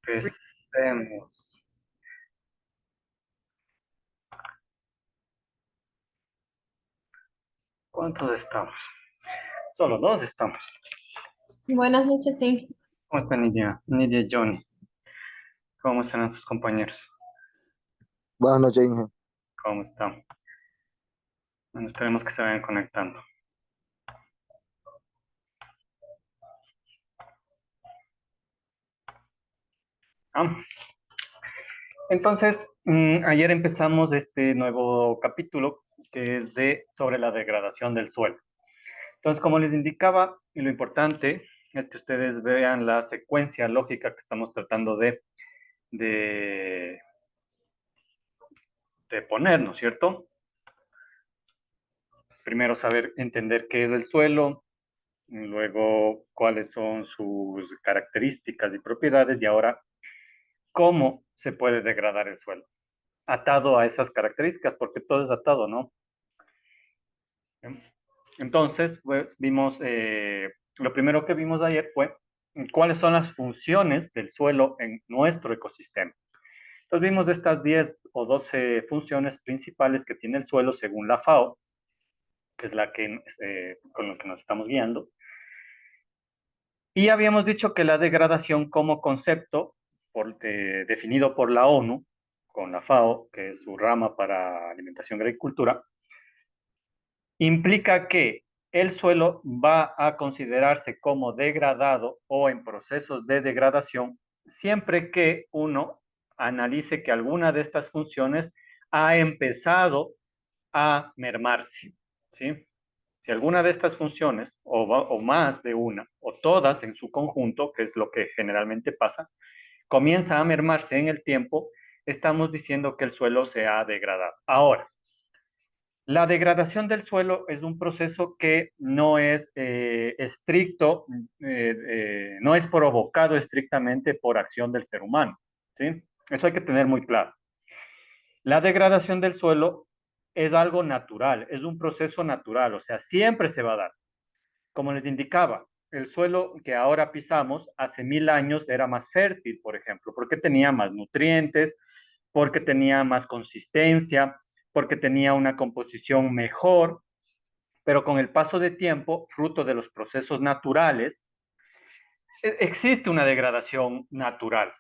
Empecemos. ¿Cuántos estamos? Solo dos estamos. Buenas noches, Tim. ¿Cómo está Nidia? Nidia Johnny. ¿Cómo están sus compañeros? Buenas noches, Inge. ¿Cómo están? Bueno, esperemos que se vayan conectando. Ah, entonces, ayer empezamos este nuevo capítulo que es sobre la degradación del suelo. Entonces, como les indicaba, y lo importante es que ustedes vean la secuencia lógica que estamos tratando de, de poner, ¿no es cierto? Primero saber entender qué es el suelo, luego cuáles son sus características y propiedades y ahora cómo se puede degradar el suelo. Atado a esas características, porque todo es atado, ¿no? Entonces, pues vimos, lo primero que vimos ayer fue cuáles son las funciones del suelo en nuestro ecosistema. Entonces vimos estas 10 o 12 funciones principales que tiene el suelo según la FAO, que es la que con la que nos estamos guiando. Y habíamos dicho que la degradación como concepto definido por la ONU, con la FAO, que es su rama para alimentación y agricultura, implica que el suelo va a considerarse como degradado o en procesos de degradación siempre que uno analice que alguna de estas funciones ha empezado a mermarse, ¿sí? Si alguna de estas funciones, o más de una, o todas en su conjunto, que es lo que generalmente pasa, comienza a mermarse en el tiempo, estamos diciendo que el suelo se ha degradado. Ahora, la degradación del suelo es un proceso que no es estricto, no es provocado estrictamente por acción del ser humano, ¿sí? Eso hay que tener muy claro. La degradación del suelo es algo natural, es un proceso natural, o sea, siempre se va a dar. Como les indicaba, el suelo que ahora pisamos hace 1000 años era más fértil, por ejemplo, porque tenía más nutrientes, porque tenía más consistencia, porque tenía una composición mejor, pero con el paso de tiempo, fruto de los procesos naturales, existe una degradación natural.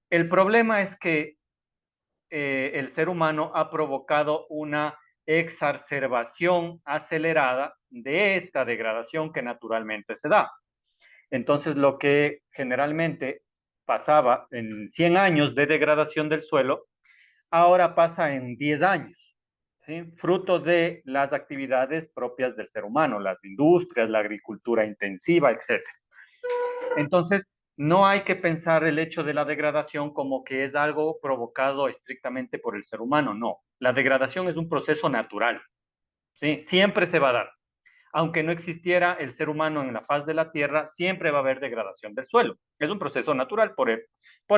El problema es que el ser humano ha provocado una exacerbación acelerada de esta degradación que naturalmente se da. Entonces, lo que generalmente pasaba en 100 años de degradación del suelo, ahora pasa en 10 años, ¿sí? Fruto de las actividades propias del ser humano, las industrias, la agricultura intensiva, etcétera. Entonces, no hay que pensar el hecho de la degradación como que es algo provocado estrictamente por el ser humano, no. La degradación es un proceso natural, ¿sí? Siempre se va a dar. Aunque no existiera el ser humano en la faz de la Tierra, siempre va a haber degradación del suelo. Es un proceso natural por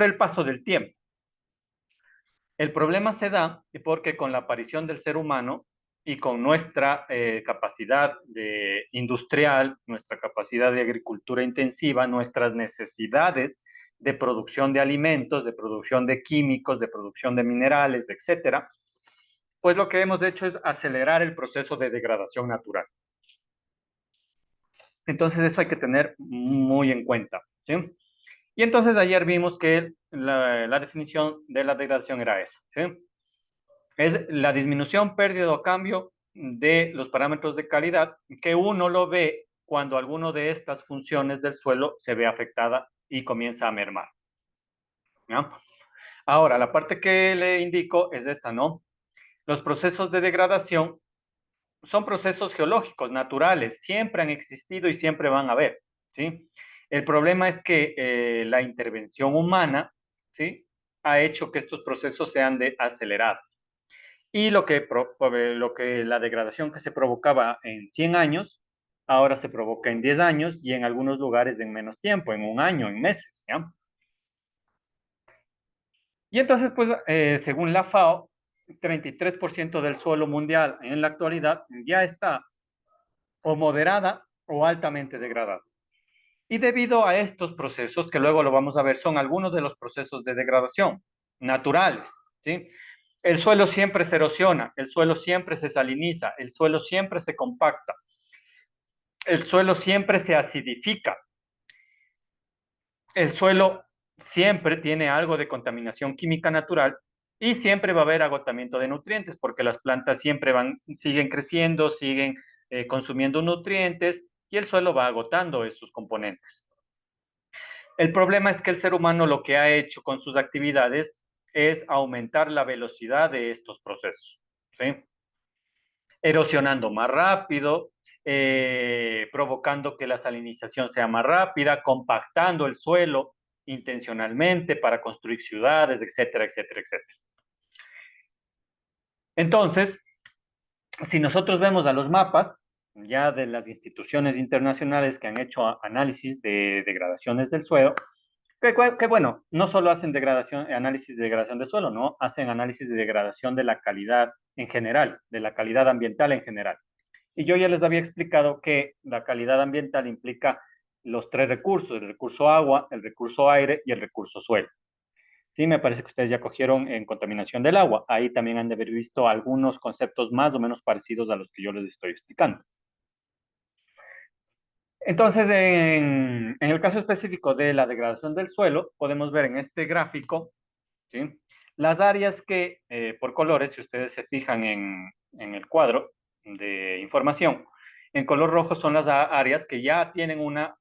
el paso del tiempo. El problema se da porque con la aparición del ser humano y con nuestra capacidad industrial, nuestra capacidad de agricultura intensiva, nuestras necesidades de producción de alimentos, de producción de químicos, de producción de minerales, etcétera, pues lo que hemos hecho es acelerar el proceso de degradación natural. Entonces eso hay que tener muy en cuenta, ¿sí? Y entonces ayer vimos que la definición de la degradación era esa, ¿sí? Es la disminución, pérdida o cambio de los parámetros de calidad que uno lo ve cuando alguno de estas funciones del suelo se ve afectada y comienza a mermar, ¿no? Ahora, la parte que le indico es esta, ¿no? Los procesos de degradación son procesos geológicos, naturales, siempre han existido y siempre van a haber, ¿sí? El problema es que la intervención humana, ¿sí? Ha hecho que estos procesos sean acelerados. Y lo que la degradación que se provocaba en 100 años, ahora se provoca en 10 años y en algunos lugares en menos tiempo, en un año, en meses, ¿ya? Y entonces, pues, según la FAO, 33% del suelo mundial en la actualidad ya está o moderada o altamente degradada. Y debido a estos procesos, que luego lo vamos a ver, son algunos de los procesos de degradación naturales, ¿sí? El suelo siempre se erosiona, el suelo siempre se saliniza, el suelo siempre se compacta, el suelo siempre se acidifica, el suelo siempre tiene algo de contaminación química natural y siempre va a haber agotamiento de nutrientes porque las plantas siempre siguen creciendo, siguen consumiendo nutrientes y el suelo va agotando estos componentes. El problema es que el ser humano lo que ha hecho con sus actividades es aumentar la velocidad de estos procesos, ¿sí? Erosionando más rápido, provocando que la salinización sea más rápida, compactando el suelo intencionalmente para construir ciudades, etcétera, etcétera, etcétera. Entonces, si nosotros vemos a los mapas ya de las instituciones internacionales que han hecho análisis de degradaciones del suelo, que bueno, no solo hacen degradación, análisis de degradación de suelo, no, hacen análisis de degradación de la calidad en general, de la calidad ambiental en general. Y yo ya les había explicado que la calidad ambiental implica los tres recursos, el recurso agua, el recurso aire y el recurso suelo. Sí, me parece que ustedes ya cogieron en contaminación del agua. Ahí también han de haber visto algunos conceptos más o menos parecidos a los que yo les estoy explicando. Entonces, en el caso específico de la degradación del suelo, podemos ver en este gráfico, ¿sí? Las áreas que, por colores, si ustedes se fijan en el cuadro de información, en color rojo son las áreas que ya tienen una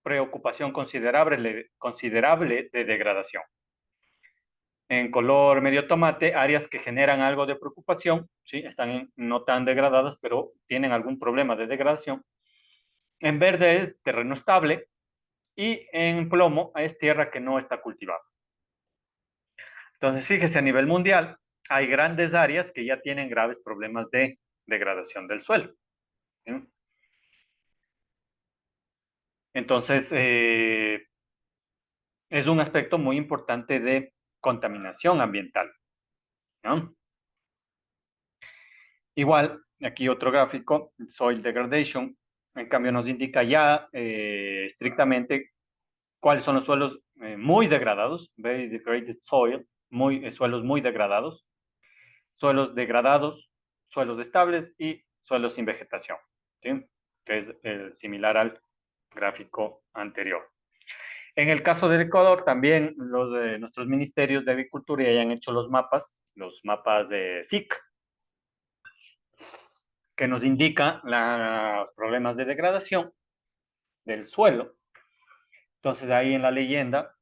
preocupación considerable de degradación. En color medio tomate, áreas que generan algo de preocupación, ¿sí? Están no tan degradadas, pero tienen algún problema de degradación. En verde es terreno estable y en plomo es tierra que no está cultivada. Entonces, fíjese, a nivel mundial, hay grandes áreas que ya tienen graves problemas de degradación del suelo, ¿sí? Entonces, es un aspecto muy importante de contaminación ambiental, ¿no? Igual, aquí otro gráfico, Soil Degradation, en cambio nos indica ya estrictamente cuáles son los suelos muy degradados, Very Degraded Soil, suelos muy degradados, suelos degradados, suelos estables y suelos sin vegetación, ¿sí? Que es similar al gráfico anterior. En el caso del Ecuador, también nuestros ministerios de Agricultura ya han hecho los mapas de SIC, que nos indica los problemas de degradación del suelo. Entonces ahí en la leyenda,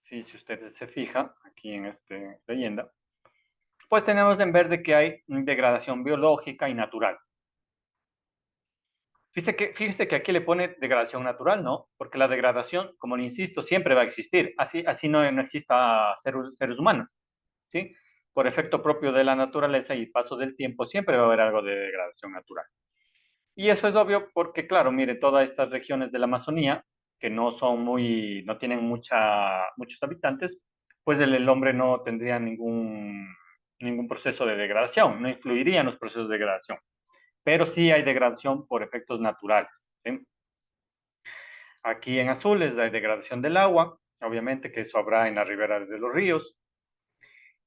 si ustedes se fijan, aquí en esta leyenda, pues tenemos en verde que hay degradación biológica y natural. Fíjese que aquí le pone degradación natural, ¿no? Porque la degradación, como le insisto, siempre va a existir. Así no exista seres humanos, ¿sí? Por efecto propio de la naturaleza y paso del tiempo, siempre va a haber algo de degradación natural. Y eso es obvio porque, claro, mire, todas estas regiones de la Amazonía, que no tienen muchos habitantes, pues el hombre no tendría ningún proceso de degradación, no influiría en los procesos de degradación. Pero sí hay degradación por efectos naturales, ¿sí? Aquí en azul es la degradación del agua, obviamente que eso habrá en las riberas de los ríos.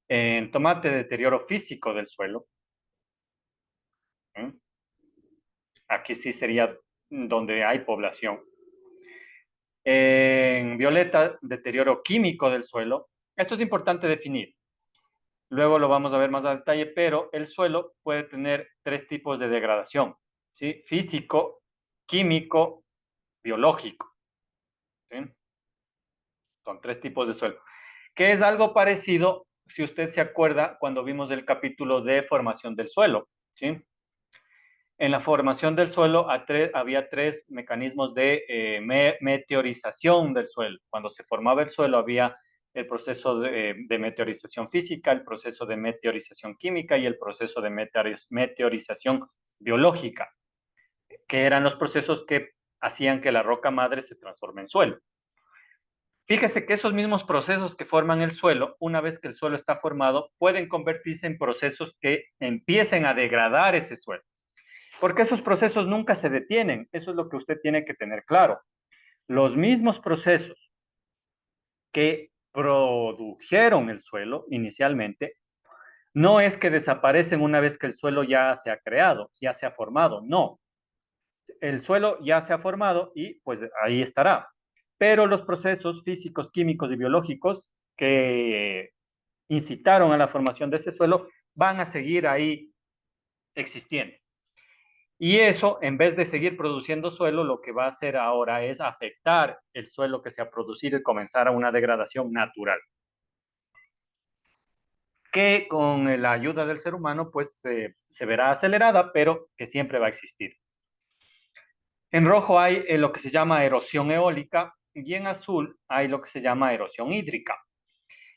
En tomate, deterioro físico del suelo. ¿Sí? Aquí sí sería donde hay población. En violeta, deterioro químico del suelo. Esto es importante definir. Luego lo vamos a ver más a detalle, pero el suelo puede tener tres tipos de degradación, ¿sí? Físico, químico, biológico, ¿sí? Son tres tipos de suelo. Que es algo parecido, si usted se acuerda, cuando vimos el capítulo de formación del suelo, ¿sí? En la formación del suelo había tres mecanismos de meteorización del suelo. Cuando se formaba el suelo había el proceso de meteorización física, el proceso de meteorización química y el proceso de meteorización biológica, que eran los procesos que hacían que la roca madre se transforme en suelo. Fíjese que esos mismos procesos que forman el suelo, una vez que el suelo está formado, pueden convertirse en procesos que empiecen a degradar ese suelo. Porque esos procesos nunca se detienen. Eso es lo que usted tiene que tener claro. los mismos procesos que produjeron el suelo inicialmente, no es que desaparecen una vez que el suelo ya se ha creado, ya se ha formado, no. El suelo ya se ha formado y pues ahí estará. Pero los procesos físicos, químicos y biológicos que incitaron a la formación de ese suelo van a seguir ahí existiendo. Y eso, en vez de seguir produciendo suelo, lo que va a hacer ahora es afectar el suelo que se ha producido y comenzar a una degradación natural, que con la ayuda del ser humano, pues se verá acelerada, pero que siempre va a existir. En rojo hay lo que se llama erosión eólica y en azul hay lo que se llama erosión hídrica.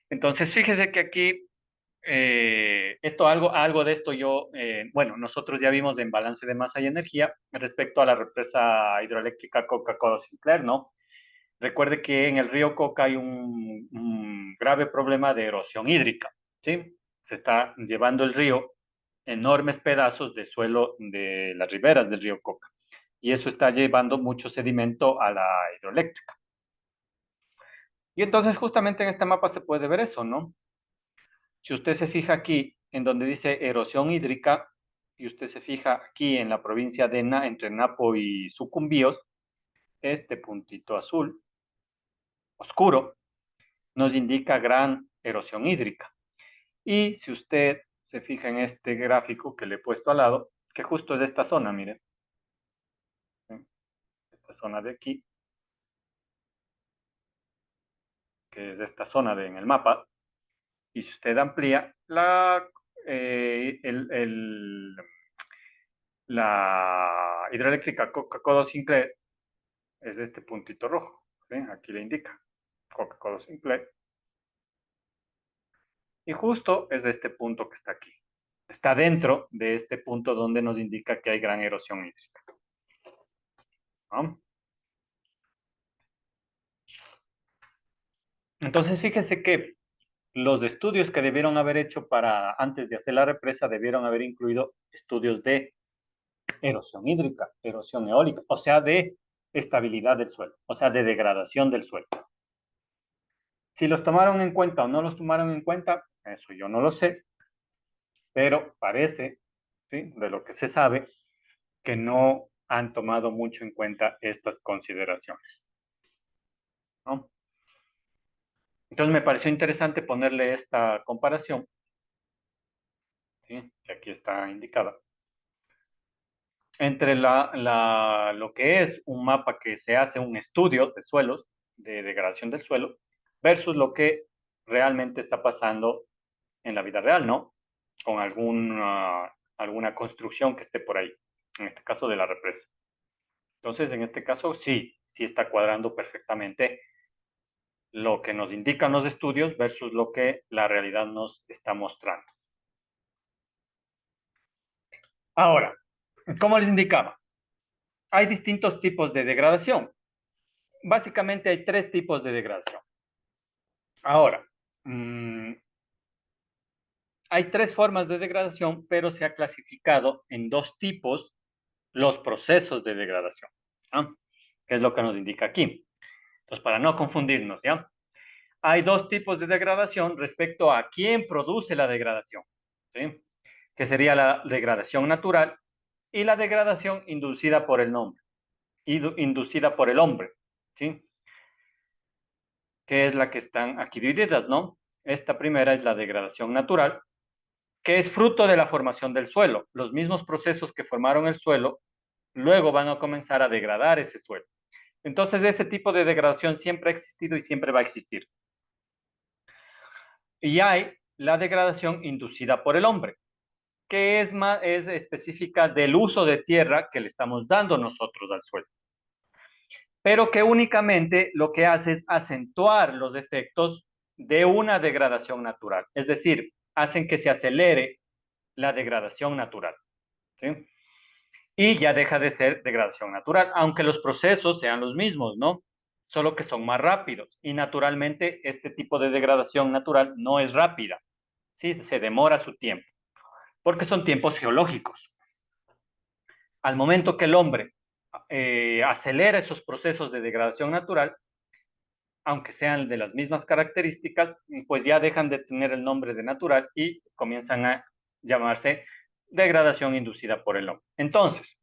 Entonces, fíjese que aquí, algo de esto bueno, nosotros ya vimos en balance de masa y energía respecto a la represa hidroeléctrica Coca-Cola Sinclair, ¿no? Recuerde que en el río Coca hay un grave problema de erosión hídrica, ¿sí? Se está llevando el río enormes pedazos de suelo de las riberas del río Coca y eso está llevando mucho sedimento a la hidroeléctrica. Y entonces justamente en este mapa se puede ver eso, ¿no? Si usted se fija aquí en donde dice erosión hídrica y usted se fija aquí en la provincia de entre Napo y Sucumbíos, este puntito azul oscuro nos indica gran erosión hídrica. Y si usted se fija en este gráfico que le he puesto al lado, que justo es de esta zona, mire, esta zona de aquí, que es esta zona en el mapa, y si usted amplía la hidroeléctrica Coca-Cola Sinclair, es de este puntito rojo, ¿sí? Aquí le indica Coca-Cola Sinclair, y justo es de este punto que está aquí. Está dentro de este punto donde nos indica que hay gran erosión hídrica, ¿no? Entonces, fíjese que los estudios que debieron haber hecho para antes de hacer la represa debieron haber incluido estudios de erosión hídrica, erosión eólica, o sea, de estabilidad del suelo, o sea, de degradación del suelo. Si los tomaron en cuenta o no los tomaron en cuenta, eso yo no lo sé, pero parece, ¿sí?, de lo que se sabe, que no han tomado mucho en cuenta estas consideraciones, ¿no? Entonces me pareció interesante ponerle esta comparación, ¿sí?, que aquí está indicada, entre lo que es un mapa que se hace un estudio de suelos, de degradación del suelo, versus lo que realmente está pasando en la vida real, ¿no? Con alguna construcción que esté por ahí, en este caso de la represa. Entonces, en este caso, sí está cuadrando perfectamente lo que nos indican los estudios versus lo que la realidad nos está mostrando. Ahora, como les indicaba, hay distintos tipos de degradación. Básicamente hay tres tipos de degradación. Ahora, hay tres formas de degradación, pero se ha clasificado en dos tipos los procesos de degradación, ¿ah? Que es lo que nos indica aquí. Entonces, para no confundirnos, ¿ya? Hay dos tipos de degradación respecto a quién produce la degradación, ¿sí? Que sería la degradación natural y la degradación inducida por el hombre, inducida por el hombre, ¿sí? Que es la que están aquí divididas, ¿no? Esta primera es la degradación natural, que es fruto de la formación del suelo. Los mismos procesos que formaron el suelo luego van a comenzar a degradar ese suelo. Entonces, ese tipo de degradación siempre ha existido y siempre va a existir. Y hay la degradación inducida por el hombre, que es específica del uso de tierra que le estamos dando nosotros al suelo, pero que únicamente lo que hace es acentuar los efectos de una degradación natural, es decir, hacen que se acelere la degradación natural, ¿sí? Y ya deja de ser degradación natural, aunque los procesos sean los mismos, ¿no? Solo que son más rápidos. Y naturalmente este tipo de degradación natural no es rápida, ¿sí? Se demora su tiempo, porque son tiempos geológicos. Al momento que el hombre acelera esos procesos de degradación natural, aunque sean de las mismas características, pues ya dejan de tener el nombre de natural y comienzan a llamarse degradación inducida por el hombre. Entonces,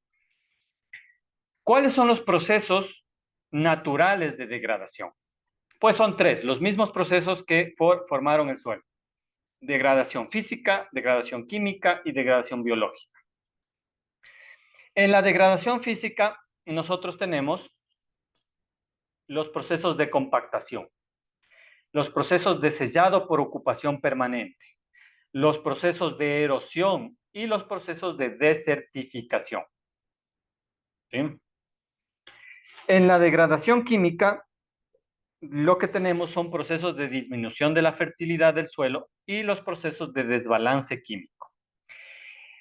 ¿cuáles son los procesos naturales de degradación? Pues son tres, los mismos procesos que formaron el suelo. Degradación física, degradación química y degradación biológica. En la degradación física, nosotros tenemos los procesos de compactación, los procesos de sellado por ocupación permanente, los procesos de erosión y los procesos de desertificación. ¿Sí? En la degradación química, lo que tenemos son procesos de disminución de la fertilidad del suelo y los procesos de desbalance químico.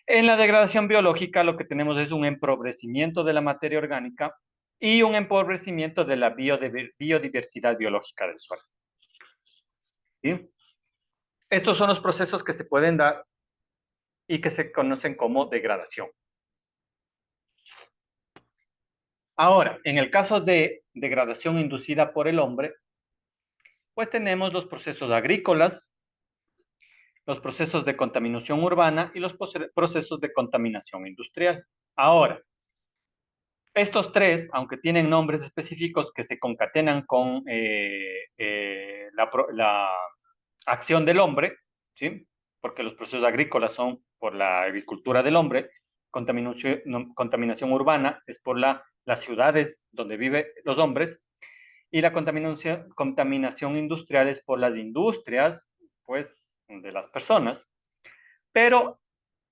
En la degradación biológica, lo que tenemos es un empobrecimiento de la materia orgánica y un empobrecimiento de la biodiversidad biológica del suelo. ¿Sí? Estos son los procesos que se pueden dar y que se conocen como degradación. Ahora, en el caso de degradación inducida por el hombre, pues tenemos los procesos agrícolas, los procesos de contaminación urbana y los procesos de contaminación industrial. Ahora, estos tres, aunque tienen nombres específicos que se concatenan con la acción del hombre, ¿sí? Porque los procesos agrícolas son por la agricultura del hombre, contaminación urbana es por las ciudades donde viven los hombres, y la contaminación industrial es por las industrias, pues, de las personas. Pero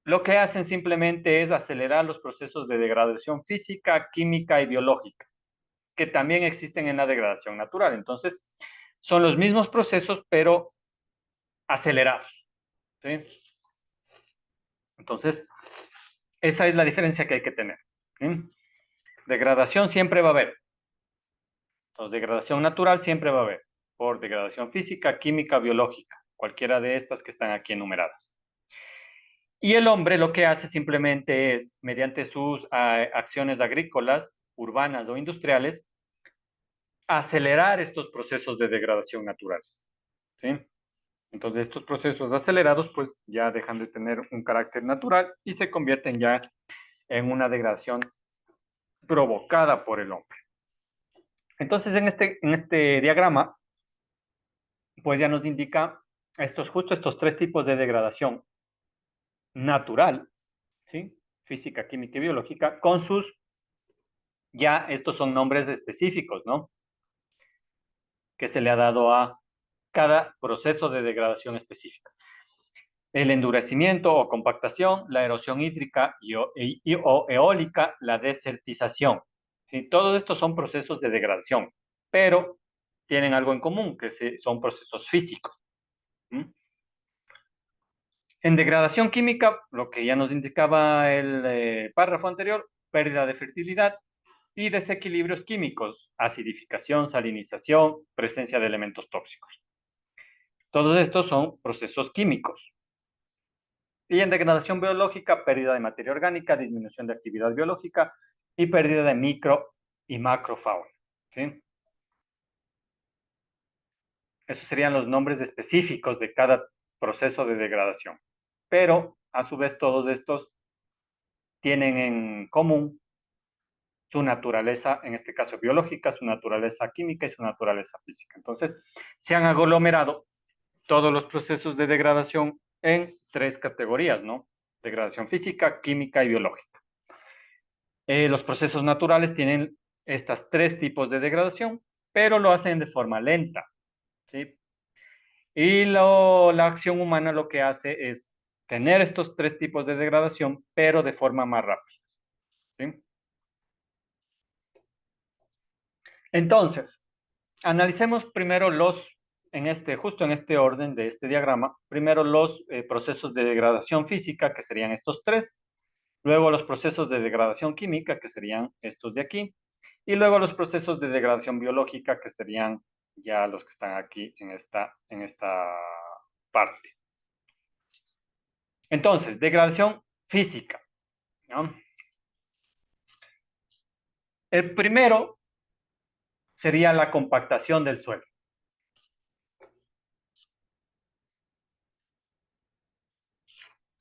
lo que hacen simplemente es acelerar los procesos de degradación física, química y biológica, que también existen en la degradación natural. Entonces, son los mismos procesos, pero acelerados. ¿Sí? Entonces, esa es la diferencia que hay que tener. ¿Sí? Degradación siempre va a haber. Entonces, degradación natural siempre va a haber, por degradación física, química, biológica, cualquiera de estas que están aquí enumeradas. Y el hombre lo que hace simplemente es, mediante sus acciones agrícolas, urbanas o industriales, acelerar estos procesos de degradación naturales. ¿Sí? Entonces, estos procesos acelerados, pues ya dejan de tener un carácter natural y se convierten ya en una degradación provocada por el hombre. Entonces, en este diagrama, pues ya nos indica justo estos tres tipos de degradación natural, ¿sí? Física, química y biológica, con ya estos son nombres específicos, ¿no? Que se le ha dado a cada proceso de degradación específica. El endurecimiento o compactación, la erosión hídrica o eólica, la desertización. ¿Sí? Todos estos son procesos de degradación, pero tienen algo en común, que son procesos físicos. ¿Mm? En degradación química, lo que ya nos indicaba el párrafo anterior, pérdida de fertilidad y desequilibrios químicos, acidificación, salinización, presencia de elementos tóxicos. Todos estos son procesos químicos. Y en degradación biológica, pérdida de materia orgánica, disminución de actividad biológica y pérdida de micro y macrofauna. ¿Sí? Esos serían los nombres específicos de cada proceso de degradación. Pero, a su vez, todos estos tienen en común su naturaleza, en este caso biológica, su naturaleza química y su naturaleza física. Entonces, se han aglomerado todos los procesos de degradación en tres categorías, ¿no? Degradación física, química y biológica. Los procesos naturales tienen estos tres tipos de degradación, pero lo hacen de forma lenta, ¿sí? Y la acción humana lo que hace es tener estos tres tipos de degradación, pero de forma más rápida, ¿sí? Entonces, analicemos primero justo en este orden de este diagrama, primero los procesos de degradación física, que serían estos tres, luego los procesos de degradación química, que serían estos de aquí, y luego los procesos de degradación biológica, que serían ya los que están aquí en esta parte. Entonces, degradación física, ¿no? El primero sería la compactación del suelo.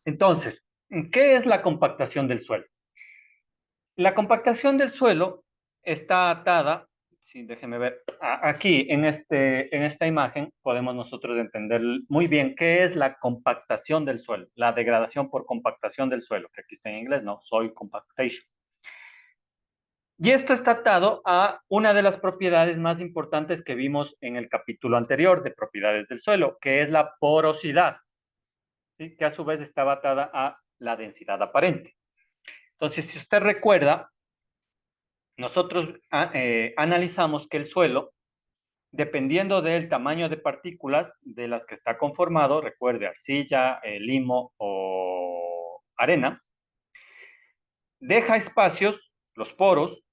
Entonces, ¿qué es la compactación del suelo? La compactación del suelo está atada, sí, déjenme ver, aquí en esta imagen podemos nosotros entender muy bien qué es la compactación del suelo, la degradación por compactación del suelo, que aquí está en inglés, no, soil compactation. Y esto está atado a una de las propiedades más importantes que vimos en el capítulo anterior de propiedades del suelo, que es la porosidad, ¿sí? Que a su vez estaba atada a la densidad aparente. Entonces, si usted recuerda, nosotros analizamos que el suelo, dependiendo del tamaño de partículas de las que está conformado, recuerde arcilla, limo o arena, deja espacios, los poros,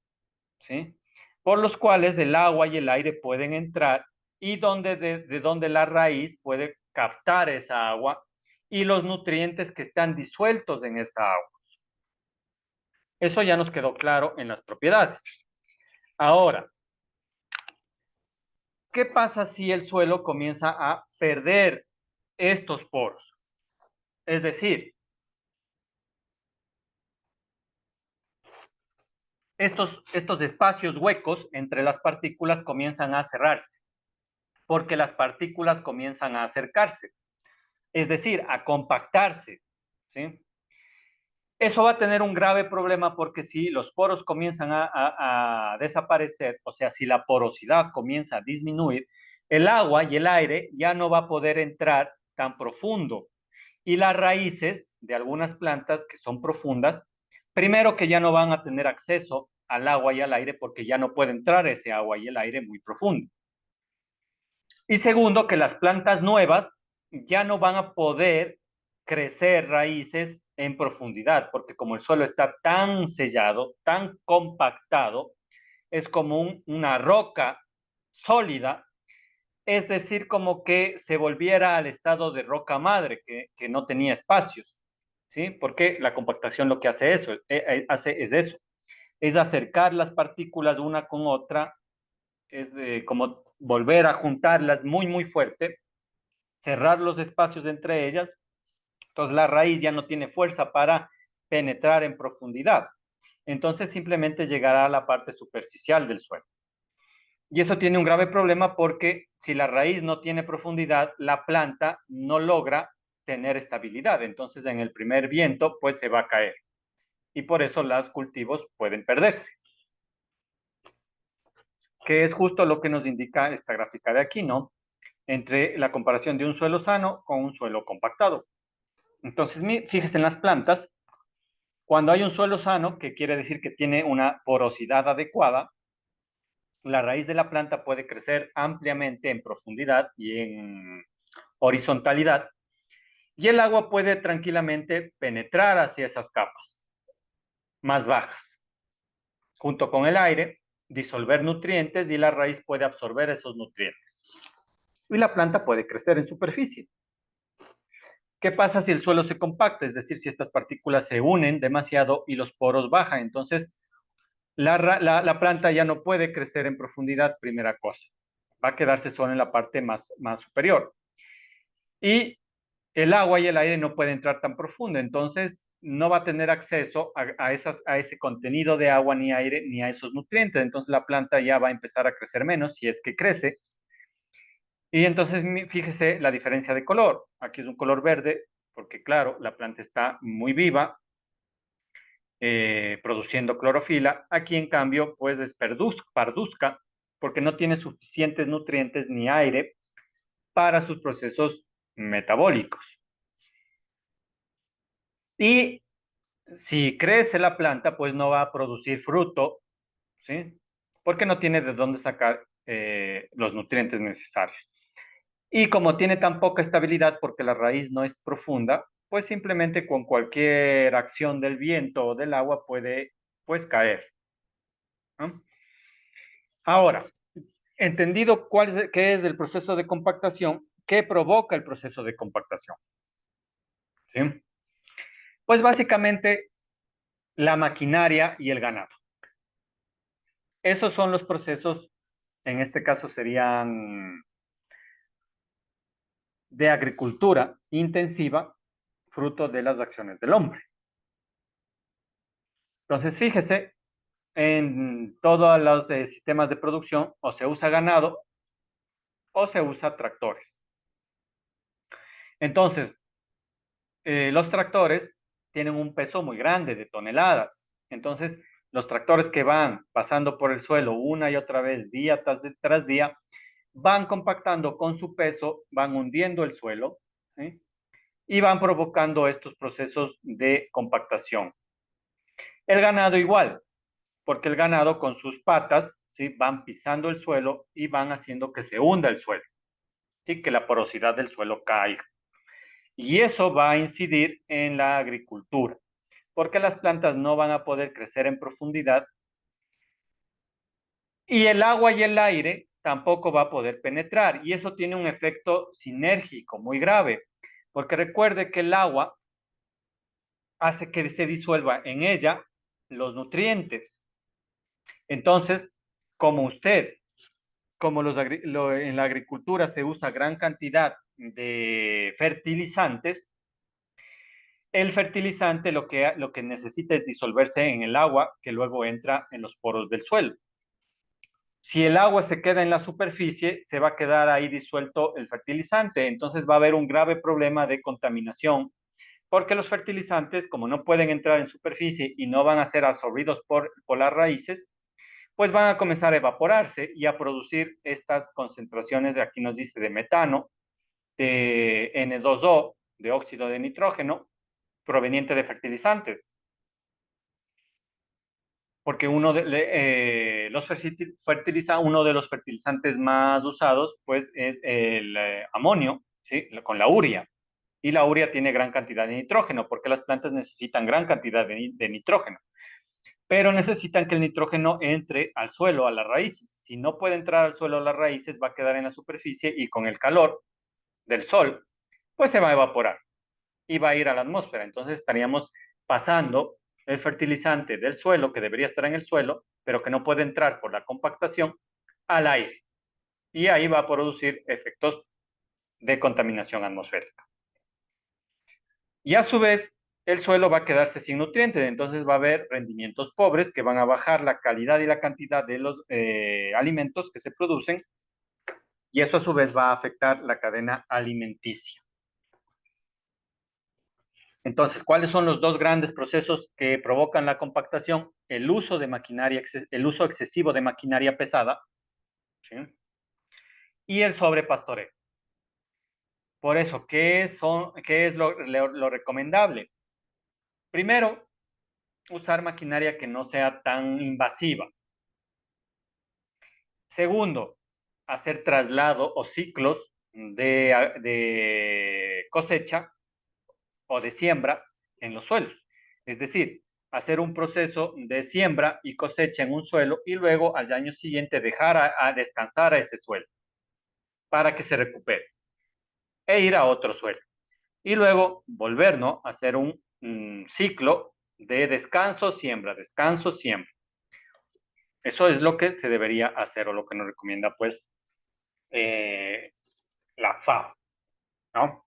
¿sí? Por los cuales el agua y el aire pueden entrar y de donde la raíz puede captar esa agua y los nutrientes que están disueltos en esa agua. Eso ya nos quedó claro en las propiedades. Ahora, ¿qué pasa si el suelo comienza a perder estos poros? Es decir, estos espacios huecos entre las partículas comienzan a cerrarse, porque las partículas comienzan a acercarse, es decir, a compactarse, ¿sí? Eso va a tener un grave problema porque si los poros comienzan a desaparecer, o sea, si la porosidad comienza a disminuir, el agua y el aire ya no va a poder entrar tan profundo. Y las raíces de algunas plantas que son profundas, primero que ya no van a tener acceso al agua y al aire porque ya no puede entrar ese agua y el aire muy profundo. Y segundo, que las plantas nuevas ya no van a poder crecer raíces en profundidad, porque como el suelo está tan sellado, tan compactado, es como una roca sólida, es decir, como que se volviera al estado de roca madre, que no tenía espacios, ¿sí? Porque la compactación lo que hace eso, es eso, es acercar las partículas una con otra, es como volver a juntarlas muy, muy fuerte, cerrar los espacios entre ellas, entonces la raíz ya no tiene fuerza para penetrar en profundidad. Entonces simplemente llegará a la parte superficial del suelo. Y eso tiene un grave problema porque si la raíz no tiene profundidad, la planta no logra tener estabilidad. Entonces en el primer viento, pues se va a caer. Y por eso los cultivos pueden perderse. Que es justo lo que nos indica esta gráfica de aquí, ¿no? Entre la comparación de un suelo sano con un suelo compactado. Entonces, fíjese en las plantas, cuando hay un suelo sano, que quiere decir que tiene una porosidad adecuada, la raíz de la planta puede crecer ampliamente en profundidad y en horizontalidad, y el agua puede tranquilamente penetrar hacia esas capas más bajas, junto con el aire, disolver nutrientes y la raíz puede absorber esos nutrientes. Y la planta puede crecer en superficie. ¿Qué pasa si el suelo se compacta? Es decir, si estas partículas se unen demasiado y los poros bajan. Entonces, la planta ya no puede crecer en profundidad, primera cosa. Va a quedarse solo en la parte más superior. Y el agua y el aire no pueden entrar tan profundo. Entonces, no va a tener acceso a ese contenido de agua ni aire ni a esos nutrientes. Entonces, la planta ya va a empezar a crecer menos si es que crece. Y entonces, fíjese la diferencia de color. Aquí es un color verde, porque claro, la planta está muy viva, produciendo clorofila. Aquí, en cambio, pues es parduzca, porque no tiene suficientes nutrientes ni aire para sus procesos metabólicos. Y si crece la planta, pues no va a producir fruto, ¿sí? Porque no tiene de dónde sacar los nutrientes necesarios. Y como tiene tan poca estabilidad porque la raíz no es profunda, pues simplemente con cualquier acción del viento o del agua puede pues caer, ¿no? Ahora, entendido qué es el proceso de compactación, ¿qué provoca el proceso de compactación? ¿Sí? Pues básicamente la maquinaria y el ganado. Esos son los procesos, en este caso serían de agricultura intensiva, fruto de las acciones del hombre. Entonces, fíjese, en todos los sistemas de producción o se usa ganado o se usa tractores. Entonces, los tractores tienen un peso muy grande de toneladas. Entonces, los tractores que van pasando por el suelo una y otra vez, día tras día, van compactando con su peso, van hundiendo el suelo, ¿sí? Y van provocando estos procesos de compactación. El ganado igual, porque el ganado con sus patas, ¿sí? Van pisando el suelo y van haciendo que se hunda el suelo, ¿sí? Que la porosidad del suelo caiga. Y eso va a incidir en la agricultura, porque las plantas no van a poder crecer en profundidad y el agua y el aire tampoco va a poder penetrar. Y eso tiene un efecto sinérgico muy grave, porque recuerde que el agua hace que se disuelva en ella los nutrientes. Entonces, como usted, como en la agricultura se usa gran cantidad de fertilizantes, el fertilizante lo que necesita es disolverse en el agua que luego entra en los poros del suelo. Si el agua se queda en la superficie, se va a quedar ahí disuelto el fertilizante, entonces va a haber un grave problema de contaminación, porque los fertilizantes, como no pueden entrar en superficie y no van a ser absorbidos por las raíces, pues van a comenzar a evaporarse y a producir estas concentraciones, de aquí nos dice, de metano, de N2O, de óxido de nitrógeno, proveniente de fertilizantes. Porque uno de los fertilizantes más usados, pues, es el amonio, ¿sí? Con la urea. Y la urea tiene gran cantidad de nitrógeno, porque las plantas necesitan gran cantidad de nitrógeno. Pero necesitan que el nitrógeno entre al suelo, a las raíces. Si no puede entrar al suelo a las raíces, va a quedar en la superficie y con el calor del sol, pues se va a evaporar y va a ir a la atmósfera. Entonces estaríamos pasando el fertilizante del suelo, que debería estar en el suelo, pero que no puede entrar por la compactación, al aire. Y ahí va a producir efectos de contaminación atmosférica. Y a su vez, el suelo va a quedarse sin nutrientes, entonces va a haber rendimientos pobres que van a bajar la calidad y la cantidad de los alimentos que se producen, y eso a su vez va a afectar la cadena alimenticia. Entonces, ¿cuáles son los dos grandes procesos que provocan la compactación? El uso de maquinaria, el uso excesivo de maquinaria pesada, ¿sí? Y el sobrepastoreo. Por eso, ¿qué es lo recomendable? Primero, usar maquinaria que no sea tan invasiva. Segundo, hacer traslado o ciclos de cosecha o de siembra en los suelos. Es decir, hacer un proceso de siembra y cosecha en un suelo y luego al año siguiente dejar a descansar a ese suelo para que se recupere e ir a otro suelo. Y luego volver, ¿no? A hacer un ciclo de descanso, siembra, descanso, siembra. Eso es lo que se debería hacer o lo que nos recomienda, pues, la FAO, ¿no?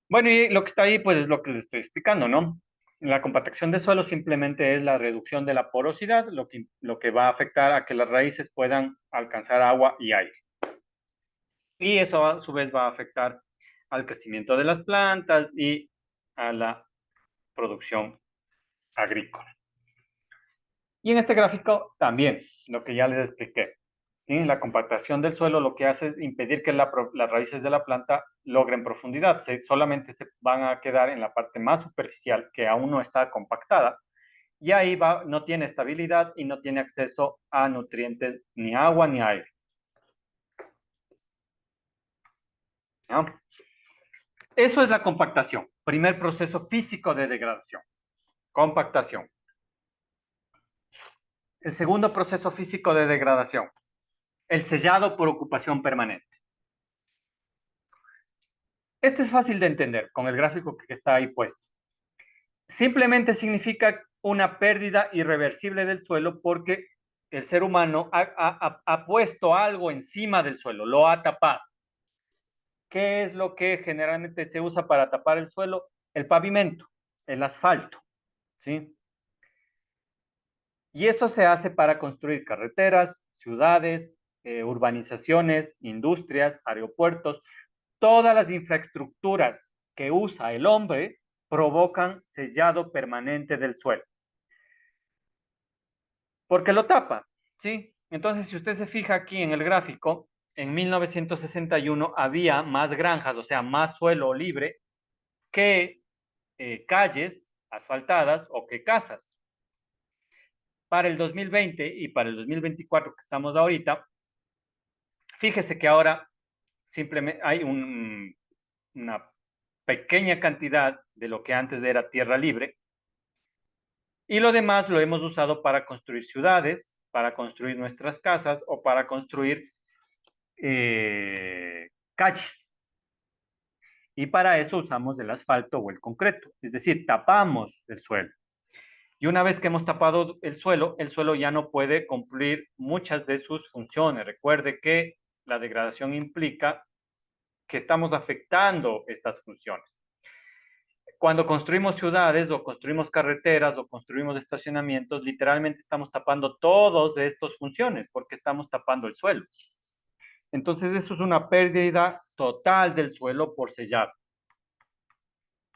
Bueno, y lo que está ahí, pues, es lo que les estoy explicando, ¿no? La compactación de suelo simplemente es la reducción de la porosidad, lo que va a afectar a que las raíces puedan alcanzar agua y aire. Y eso a su vez va a afectar al crecimiento de las plantas y a la producción agrícola. Y en este gráfico también, lo que ya les expliqué. ¿Sí? La compactación del suelo lo que hace es impedir que las raíces de la planta logren profundidad. Solamente se van a quedar en la parte más superficial, que aún no está compactada, y ahí no tiene estabilidad y no tiene acceso a nutrientes, ni agua ni aire. ¿No? Eso es la compactación, primer proceso físico de degradación, compactación. El segundo proceso físico de degradación, el sellado por ocupación permanente. Este es fácil de entender con el gráfico que está ahí puesto. Simplemente significa una pérdida irreversible del suelo porque el ser humano ha puesto algo encima del suelo, lo ha tapado. ¿Qué es lo que generalmente se usa para tapar el suelo? El pavimento, el asfalto, ¿sí? Y eso se hace para construir carreteras, ciudades, urbanizaciones, industrias, aeropuertos. Todas las infraestructuras que usa el hombre provocan sellado permanente del suelo, porque lo tapa, ¿sí? Entonces, si usted se fija aquí en el gráfico, en 1961 había más granjas, o sea, más suelo libre que calles asfaltadas o que casas. Para el 2020 y para el 2024 que estamos ahorita, fíjese que ahora simplemente hay una pequeña cantidad de lo que antes era tierra libre y lo demás lo hemos usado para construir ciudades, para construir nuestras casas o para construir calles. Y para eso usamos el asfalto o el concreto, es decir, tapamos el suelo. Y una vez que hemos tapado el suelo ya no puede cumplir muchas de sus funciones. Recuerde que la degradación implica que estamos afectando estas funciones. Cuando construimos ciudades o construimos carreteras o construimos estacionamientos, literalmente estamos tapando todas estas funciones porque estamos tapando el suelo. Entonces eso es una pérdida total del suelo por sellar,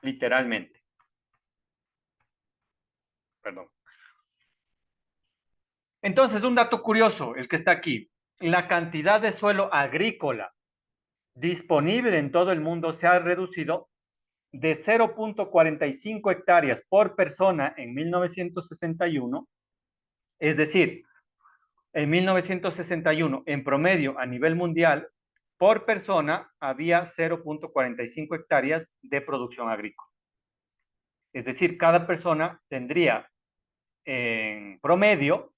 literalmente. Perdón. Entonces, un dato curioso, el que está aquí. La cantidad de suelo agrícola disponible en todo el mundo se ha reducido de 0,45 hectáreas por persona en 1961, es decir, en 1961, en promedio a nivel mundial, por persona había 0,45 hectáreas de producción agrícola. Es decir, cada persona tendría en promedio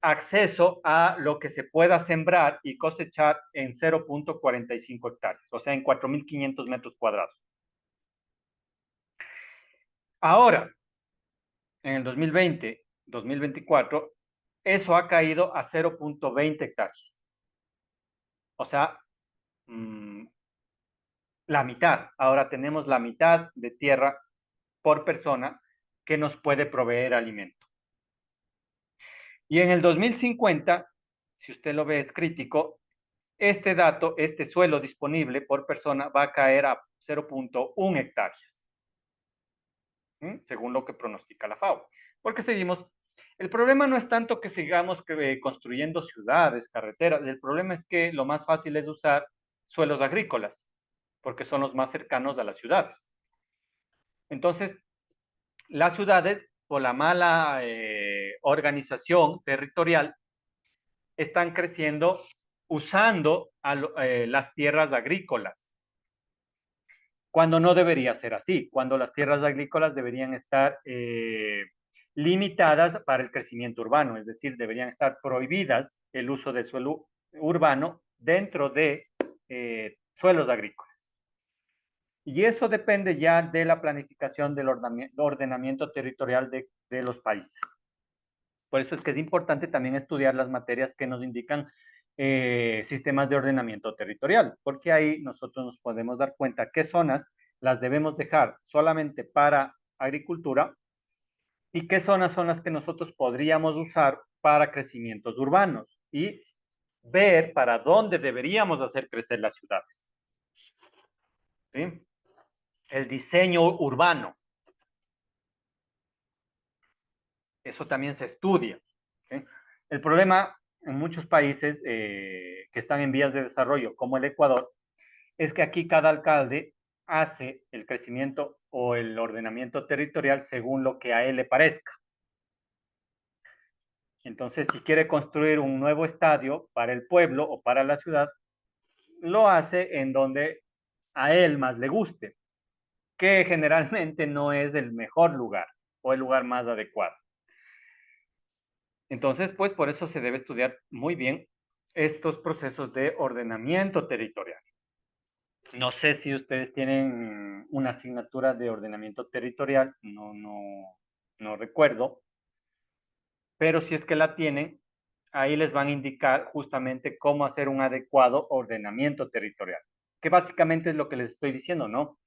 acceso a lo que se pueda sembrar y cosechar en 0,45 hectáreas, o sea, en 4.500 metros cuadrados. Ahora, en el 2020, 2024, eso ha caído a 0,20 hectáreas. O sea, la mitad. Ahora tenemos la mitad de tierra por persona que nos puede proveer alimento. Y en el 2050, si usted lo ve es crítico, este dato, este suelo disponible por persona va a caer a 0,1 hectáreas, ¿sí? Según lo que pronostica la FAO. Porque seguimos, el problema no es tanto que sigamos construyendo ciudades, carreteras, el problema es que lo más fácil es usar suelos agrícolas, porque son los más cercanos a las ciudades. Entonces, las ciudades, por la mala organización territorial, están creciendo usando las tierras agrícolas, cuando no debería ser así, cuando las tierras agrícolas deberían estar limitadas para el crecimiento urbano, es decir, deberían estar prohibidas el uso de suelo urbano dentro de suelos agrícolas. Y eso depende ya de la planificación del ordenamiento territorial de los países. Por eso es que es importante también estudiar las materias que nos indican sistemas de ordenamiento territorial, porque ahí nosotros nos podemos dar cuenta qué zonas las debemos dejar solamente para agricultura y qué zonas son las que nosotros podríamos usar para crecimientos urbanos y ver para dónde deberíamos hacer crecer las ciudades. ¿Sí? El diseño urbano. Eso también se estudia. ¿Sí? El problema en muchos países que están en vías de desarrollo, como el Ecuador, es que aquí cada alcalde hace el crecimiento o el ordenamiento territorial según lo que a él le parezca. Entonces, si quiere construir un nuevo estadio para el pueblo o para la ciudad, lo hace en donde a él más le guste, que generalmente no es el mejor lugar o el lugar más adecuado. Entonces, pues por eso se debe estudiar muy bien estos procesos de ordenamiento territorial. No sé si ustedes tienen una asignatura de ordenamiento territorial, no recuerdo, pero si es que la tienen, ahí les van a indicar justamente cómo hacer un adecuado ordenamiento territorial, que básicamente es lo que les estoy diciendo, ¿no?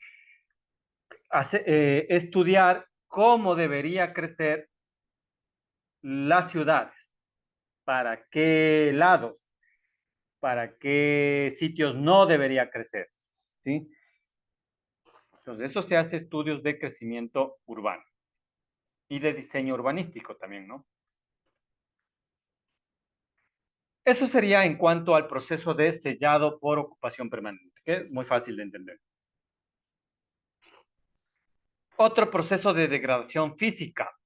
Estudiar cómo debería crecer las ciudades, para qué lados, para qué sitios no debería crecer, ¿sí? Entonces, eso se hace estudios de crecimiento urbano y de diseño urbanístico también, ¿no? Eso sería en cuanto al proceso de sellado por ocupación permanente, que es muy fácil de entender. Otro proceso de degradación física,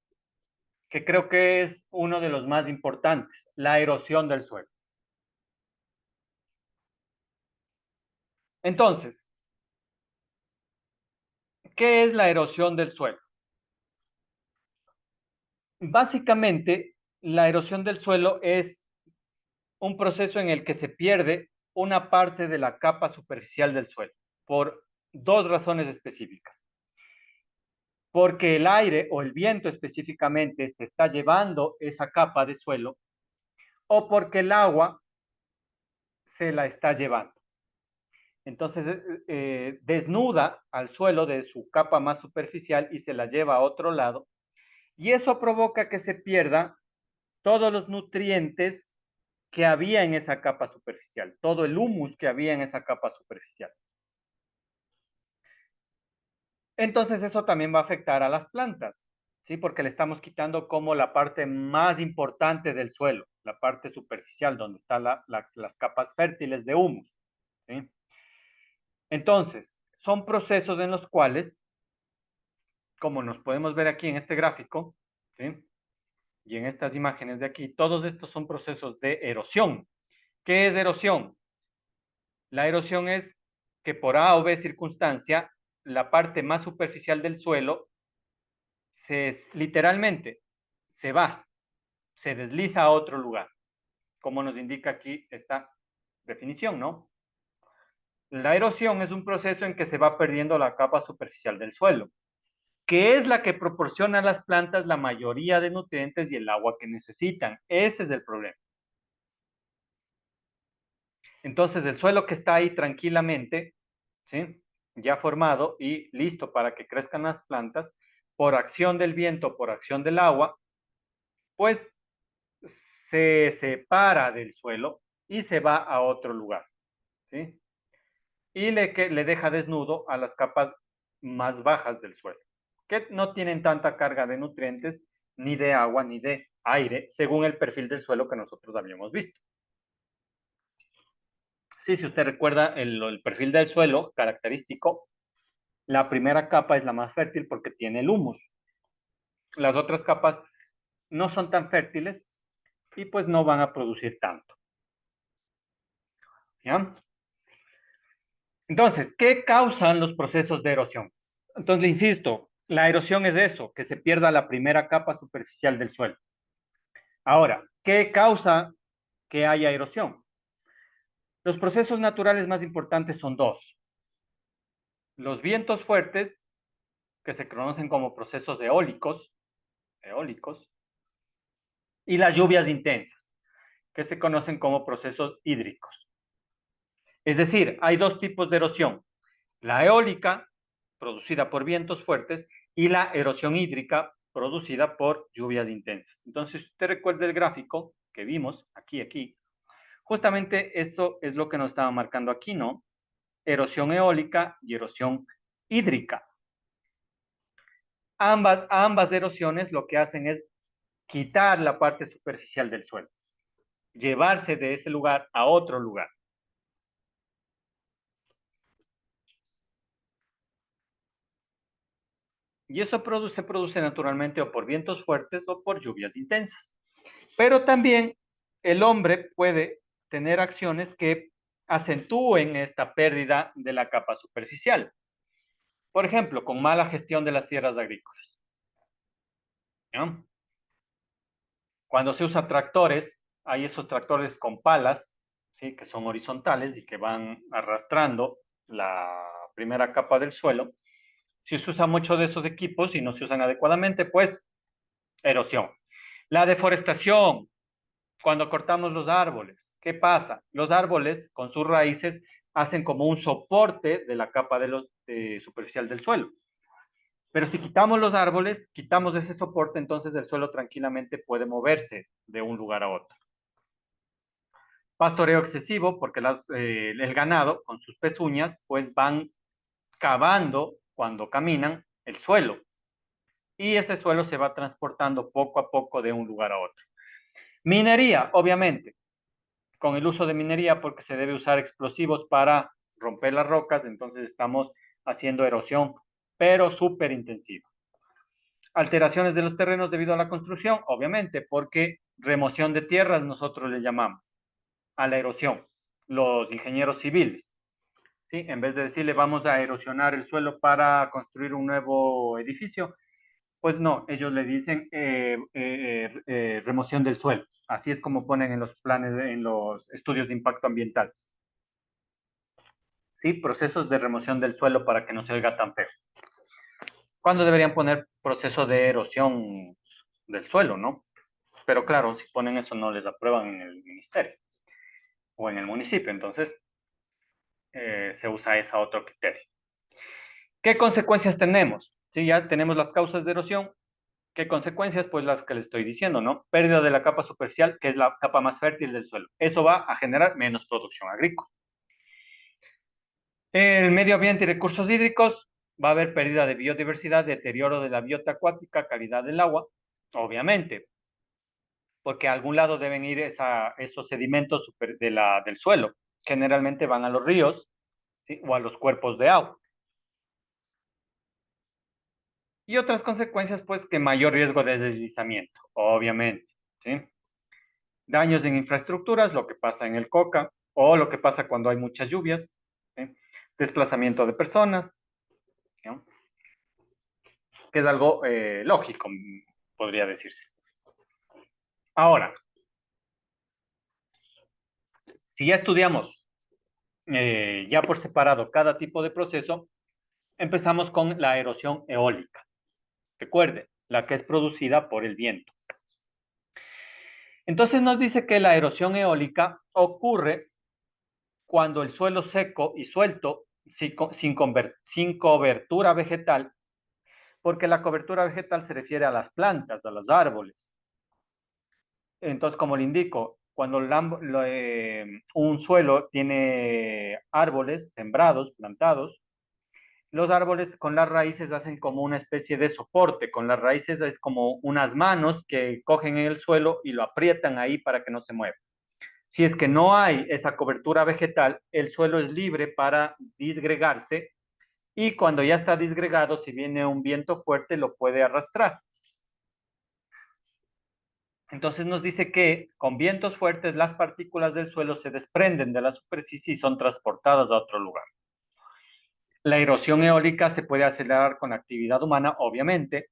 que creo que es uno de los más importantes, la erosión del suelo. Entonces, ¿qué es la erosión del suelo? Básicamente, la erosión del suelo es un proceso en el que se pierde una parte de la capa superficial del suelo, por dos razones específicas. Porque el aire o el viento específicamente se está llevando esa capa de suelo, o porque el agua se la está llevando. Entonces, desnuda al suelo de su capa más superficial y se la lleva a otro lado, y eso provoca que se pierda todos los nutrientes que había en esa capa superficial, todo el humus que había en esa capa superficial. Entonces eso también va a afectar a las plantas, ¿sí? Porque le estamos quitando como la parte más importante del suelo, la parte superficial, donde están las capas fértiles de humus, ¿sí? Entonces, son procesos en los cuales, como nos podemos ver aquí en este gráfico, ¿sí? Y en estas imágenes de aquí, todos estos son procesos de erosión. ¿Qué es erosión? La erosión es que por A o B circunstancia, la parte más superficial del suelo literalmente se va, se desliza a otro lugar, como nos indica aquí esta definición, ¿no? La erosión es un proceso en que se va perdiendo la capa superficial del suelo, que es la que proporciona a las plantas la mayoría de nutrientes y el agua que necesitan. Ese es el problema. Entonces, el suelo que está ahí tranquilamente, ¿sí? Ya formado y listo para que crezcan las plantas, por acción del viento, por acción del agua, pues se separa del suelo y se va a otro lugar, ¿sí? Y le deja desnudo a las capas más bajas del suelo, que no tienen tanta carga de nutrientes, ni de agua, ni de aire, según el perfil del suelo que nosotros habíamos visto. Sí, si usted recuerda el perfil del suelo característico, la primera capa es la más fértil porque tiene el humus. Las otras capas no son tan fértiles y pues no van a producir tanto. ¿Ya? Entonces, ¿qué causan los procesos de erosión? Entonces, le insisto, la erosión es eso, que se pierda la primera capa superficial del suelo. Ahora, ¿qué causa que haya erosión? Los procesos naturales más importantes son dos. Los vientos fuertes, que se conocen como procesos eólicos, y las lluvias intensas, que se conocen como procesos hídricos. Es decir, hay dos tipos de erosión: la eólica, producida por vientos fuertes, y la erosión hídrica, producida por lluvias intensas. Entonces, si usted recuerda el gráfico que vimos aquí, justamente eso es lo que nos estaba marcando aquí, ¿no? Erosión eólica y erosión hídrica. Ambas erosiones lo que hacen es quitar la parte superficial del suelo, llevarse de ese lugar a otro lugar. Y eso se produce naturalmente o por vientos fuertes o por lluvias intensas. Pero también el hombre puede tener acciones que acentúen esta pérdida de la capa superficial. Por ejemplo, con mala gestión de las tierras agrícolas, ¿no? Cuando se usa tractores, hay esos tractores con palas, ¿sí? Que son horizontales y que van arrastrando la primera capa del suelo. Si se usa mucho de esos equipos y no se usan adecuadamente, pues erosión. La deforestación, Cuando cortamos los árboles, ¿qué pasa? Los árboles con sus raíces hacen como un soporte de la capa superficial del suelo. Pero si quitamos los árboles, quitamos ese soporte, entonces el suelo tranquilamente puede moverse de un lugar a otro. Pastoreo excesivo, porque el ganado con sus pezuñas pues van cavando cuando caminan el suelo y ese suelo se va transportando poco a poco de un lugar a otro. Minería, obviamente, con el uso de minería porque se debe usar explosivos para romper las rocas, entonces estamos haciendo erosión, pero súper intensiva. Alteraciones de los terrenos debido a la construcción, obviamente, porque remoción de tierras nosotros le llamamos a la erosión, los ingenieros civiles. ¿Sí? En vez de decirle vamos a erosionar el suelo para construir un nuevo edificio, pues no, ellos le dicen remoción del suelo. Así es como ponen en los planes, en los estudios de impacto ambiental. ¿Sí? Procesos de remoción del suelo para que no se oiga tan feo. ¿Cuándo deberían poner proceso de erosión del suelo, no? Pero claro, si ponen eso no les aprueban en el ministerio o en el municipio, entonces se usa ese otro criterio. ¿Qué consecuencias tenemos? Si ya tenemos las causas de erosión, ¿qué consecuencias? Pues las que les estoy diciendo, ¿no? Pérdida de la capa superficial, que es la capa más fértil del suelo. Eso va a generar menos producción agrícola. El medio ambiente y recursos hídricos, va a haber pérdida de biodiversidad, deterioro de la biota acuática, calidad del agua, obviamente, porque a algún lado deben ir esos sedimentos del suelo. Generalmente van a los ríos, ¿sí? O a los cuerpos de agua. Y otras consecuencias, pues, que mayor riesgo de deslizamiento, obviamente, ¿sí? Daños en infraestructuras, lo que pasa en el Coca, o lo que pasa cuando hay muchas lluvias, ¿sí? Desplazamiento de personas, ¿no? Que es algo lógico, podría decirse. Ahora, si ya estudiamos ya por separado cada tipo de proceso, empezamos con la erosión eólica. Recuerde, la que es producida por el viento. Entonces nos dice que la erosión eólica ocurre cuando el suelo seco y suelto, sin cobertura vegetal, porque la cobertura vegetal se refiere a las plantas, a los árboles. Entonces, como le indico, cuando un suelo tiene árboles sembrados, plantados, los árboles con las raíces hacen como una especie de soporte, con las raíces es como unas manos que cogen en el suelo y lo aprietan ahí para que no se mueva. Si es que no hay esa cobertura vegetal, el suelo es libre para disgregarse y cuando ya está disgregado, si viene un viento fuerte, lo puede arrastrar. Entonces nos dice que con vientos fuertes las partículas del suelo se desprenden de la superficie y son transportadas a otro lugar. La erosión eólica se puede acelerar con actividad humana, obviamente,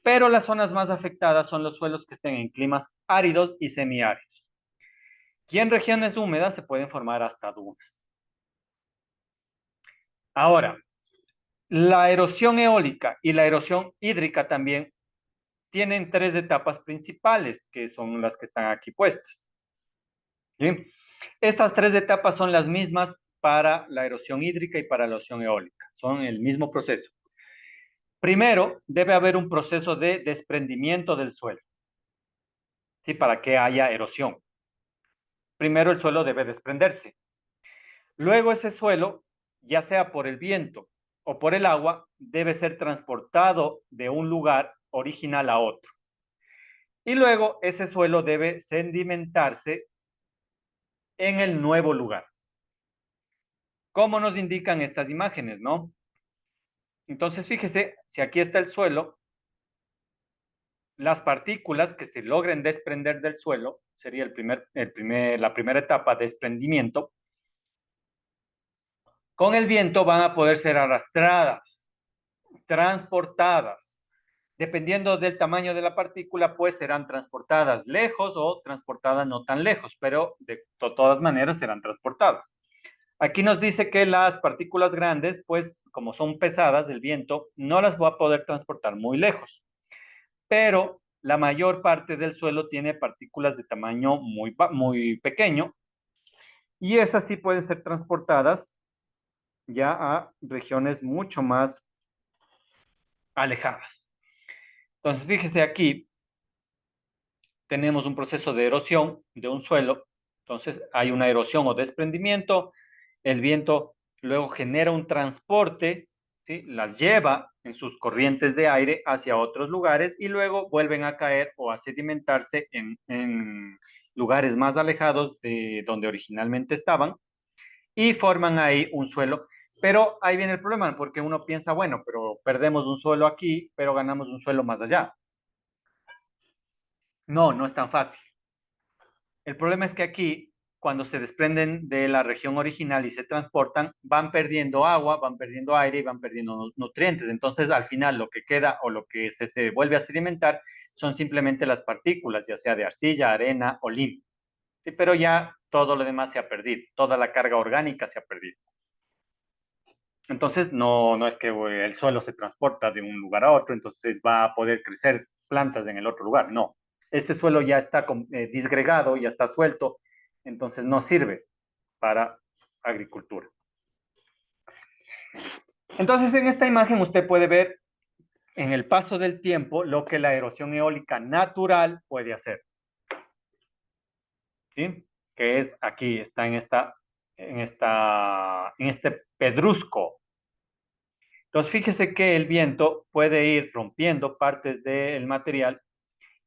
pero las zonas más afectadas son los suelos que estén en climas áridos y semiáridos. Y en regiones húmedas se pueden formar hasta dunas. Ahora, la erosión eólica y la erosión hídrica también tienen tres etapas principales, que son las que están aquí puestas. ¿Sí? Estas tres etapas son las mismas para la erosión hídrica y para la erosión eólica. Son el mismo proceso. Primero, debe haber un proceso de desprendimiento del suelo, ¿sí? Para que haya erosión. Primero el suelo debe desprenderse. Luego ese suelo, ya sea por el viento o por el agua, debe ser transportado de un lugar original a otro. Y luego ese suelo debe sedimentarse en el nuevo lugar. ¿Cómo nos indican estas imágenes, no? Entonces, fíjese, si aquí está el suelo, las partículas que se logren desprender del suelo, sería la primera etapa, desprendimiento, con el viento van a poder ser arrastradas, transportadas. Dependiendo del tamaño de la partícula, pues serán transportadas lejos o transportadas no tan lejos, pero de todas maneras serán transportadas. Aquí nos dice que las partículas grandes, pues como son pesadas, el viento no las va a poder transportar muy lejos, pero la mayor parte del suelo tiene partículas de tamaño muy pequeño y esas sí pueden ser transportadas ya a regiones mucho más alejadas. Entonces, fíjese aquí, tenemos un proceso de erosión de un suelo, entonces hay una erosión o desprendimiento, el viento luego genera un transporte, ¿sí? Las lleva en sus corrientes de aire hacia otros lugares y luego vuelven a caer o a sedimentarse en lugares más alejados de donde originalmente estaban y forman ahí un suelo. Pero ahí viene el problema, porque uno piensa, bueno, pero perdemos un suelo aquí, pero ganamos un suelo más allá. No, no es tan fácil. El problema es que aquí, cuando se desprenden de la región original y se transportan, van perdiendo agua, van perdiendo aire y van perdiendo nutrientes. Entonces, al final, lo que queda o lo que se vuelve a sedimentar son simplemente las partículas, ya sea de arcilla, arena o lim. Sí, pero ya todo lo demás se ha perdido, toda la carga orgánica se ha perdido. Entonces, no es que el suelo se transporta de un lugar a otro, entonces va a poder crecer plantas en el otro lugar. No, ese suelo ya está disgregado, ya está suelto, entonces no sirve para agricultura. Entonces, en esta imagen usted puede ver en el paso del tiempo lo que la erosión eólica natural puede hacer. ¿Sí? Que es aquí, está en este pedrusco. Entonces, fíjese que el viento puede ir rompiendo partes del material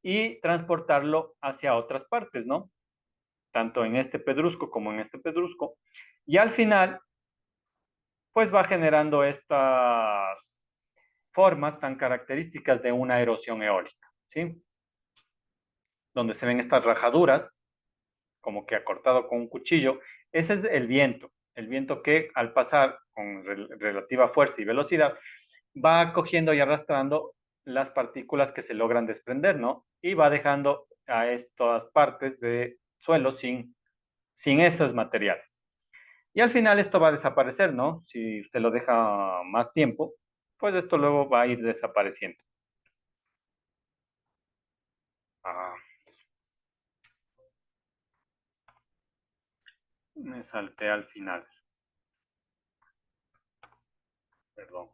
y transportarlo hacia otras partes, ¿no? Tanto en este pedrusco como en este pedrusco. Y al final, pues va generando estas formas tan características de una erosión eólica, ¿sí? Donde se ven estas rajaduras, como que acortado con un cuchillo. Ese es el viento que al pasar con relativa fuerza y velocidad va cogiendo y arrastrando las partículas que se logran desprender, ¿no? Y va dejando a estas partes de suelo sin esos materiales. Y al final esto va a desaparecer, ¿no? Si usted lo deja más tiempo, pues esto luego va a ir desapareciendo. Ah, me salté al final, perdón.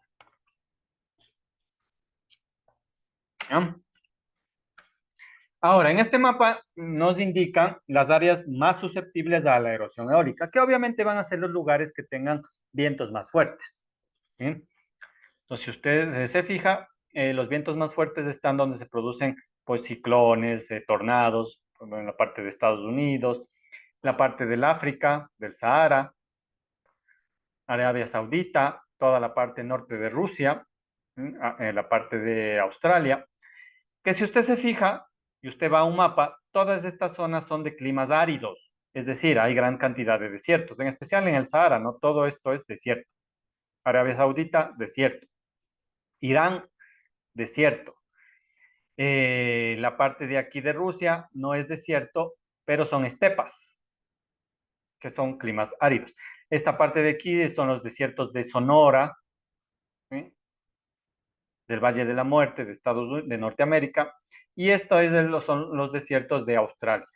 ¿Ya? Ahora, en este mapa nos indican las áreas más susceptibles a la erosión eólica, que obviamente van a ser los lugares que tengan vientos más fuertes. ¿Sí? Entonces, si usted se fija, los vientos más fuertes están donde se producen pues, ciclones, tornados, en la parte de Estados Unidos, la parte del África, del Sahara, Arabia Saudita, toda la parte norte de Rusia, la parte de Australia, que si usted se fija y usted va a un mapa, todas estas zonas son de climas áridos, es decir, hay gran cantidad de desiertos, en especial en el Sahara, ¿no? Todo esto es desierto. Arabia Saudita, desierto. Irán, desierto. La parte de aquí de Rusia no es desierto, pero son estepas, que son climas áridos. Esta parte de aquí son los desiertos de Sonora, ¿sí? Del Valle de la Muerte de Estados Unidos, de Norteamérica, y esto son los desiertos de Australia.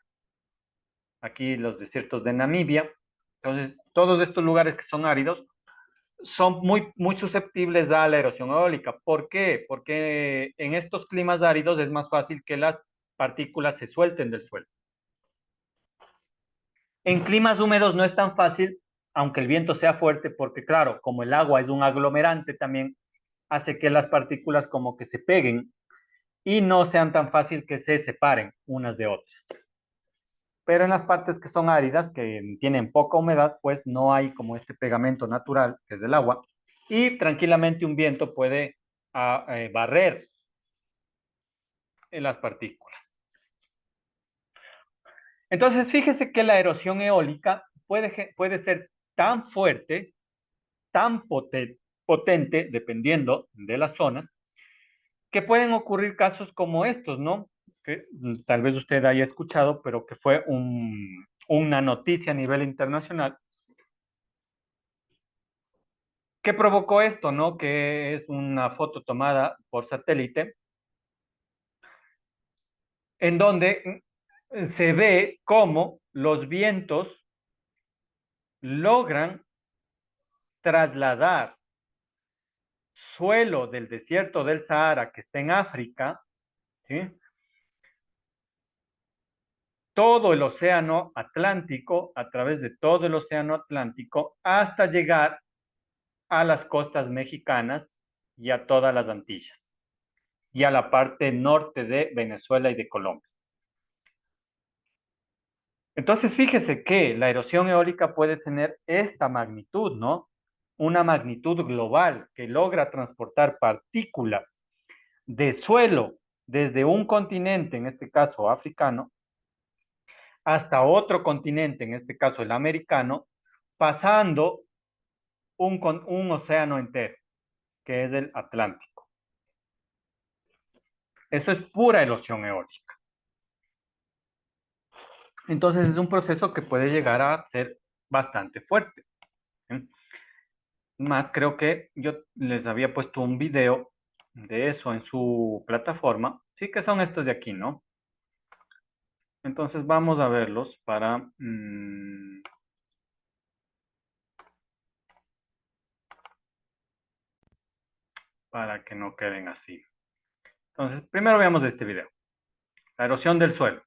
Aquí los desiertos de Namibia. Entonces, todos estos lugares que son áridos son muy susceptibles a la erosión eólica. ¿Por qué? Porque en estos climas áridos es más fácil que las partículas se suelten del suelo. En climas húmedos no es tan fácil, aunque el viento sea fuerte, porque claro, como el agua es un aglomerante también, hace que las partículas como que se peguen y no sean tan fácil que se separen unas de otras. Pero en las partes que son áridas, que tienen poca humedad, pues no hay como este pegamento natural, que es el agua, y tranquilamente un viento puede barrer las partículas. Entonces, fíjese que la erosión eólica puede ser tan fuerte, tan potente, dependiendo de las zonas, que pueden ocurrir casos como estos, ¿no? Que tal vez usted haya escuchado, pero que fue una noticia a nivel internacional que provocó esto, ¿no? Que es una foto tomada por satélite en donde se ve cómo los vientos logran trasladar suelo del desierto del Sahara que está en África, ¿sí? Todo el océano Atlántico, a través de todo el océano Atlántico, hasta llegar a las costas mexicanas y a todas las Antillas, y a la parte norte de Venezuela y de Colombia. Entonces, fíjese que la erosión eólica puede tener esta magnitud, ¿no? Una magnitud global que logra transportar partículas de suelo desde un continente, en este caso africano, hasta otro continente, en este caso el americano, pasando un océano entero, que es el Atlántico. Eso es pura erosión eólica. Entonces es un proceso que puede llegar a ser bastante fuerte. Más, creo que yo les había puesto un video de eso en su plataforma. Sí que son estos de aquí, ¿no? Entonces vamos a verlos para que no queden así. Entonces, primero veamos este video. La erosión del suelo.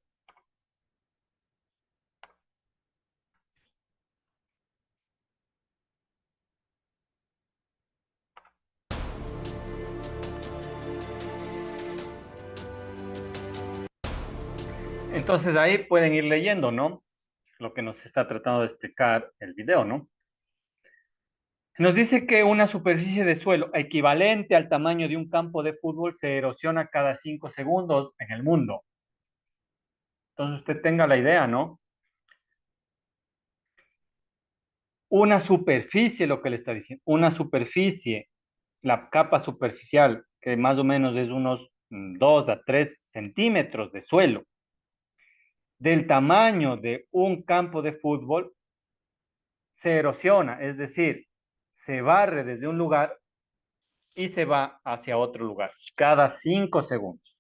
Entonces ahí pueden ir leyendo, ¿no? Lo que nos está tratando de explicar el video, ¿no? Nos dice que una superficie de suelo equivalente al tamaño de un campo de fútbol se erosiona cada 5 segundos en el mundo. Entonces usted tenga la idea, ¿no? Una superficie, lo que le está diciendo, una superficie, la capa superficial, que más o menos es unos 2 a 3 centímetros de suelo, del tamaño de un campo de fútbol, se erosiona, es decir, se barre desde un lugar y se va hacia otro lugar, cada 5 segundos.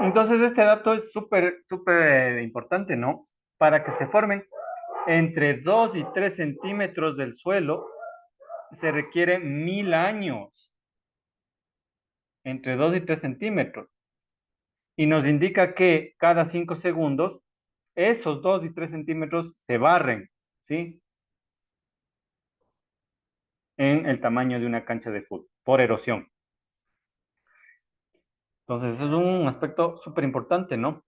Entonces, este dato es súper importante, ¿no? Para que se formen entre 2 y 3 centímetros del suelo, se requiere 1000 años, entre 2 y 3 centímetros. Y nos indica que cada 5 segundos, esos 2 y 3 centímetros se barren, ¿sí? En el tamaño de una cancha de fútbol, por erosión. Entonces, eso es un aspecto súper importante, ¿no?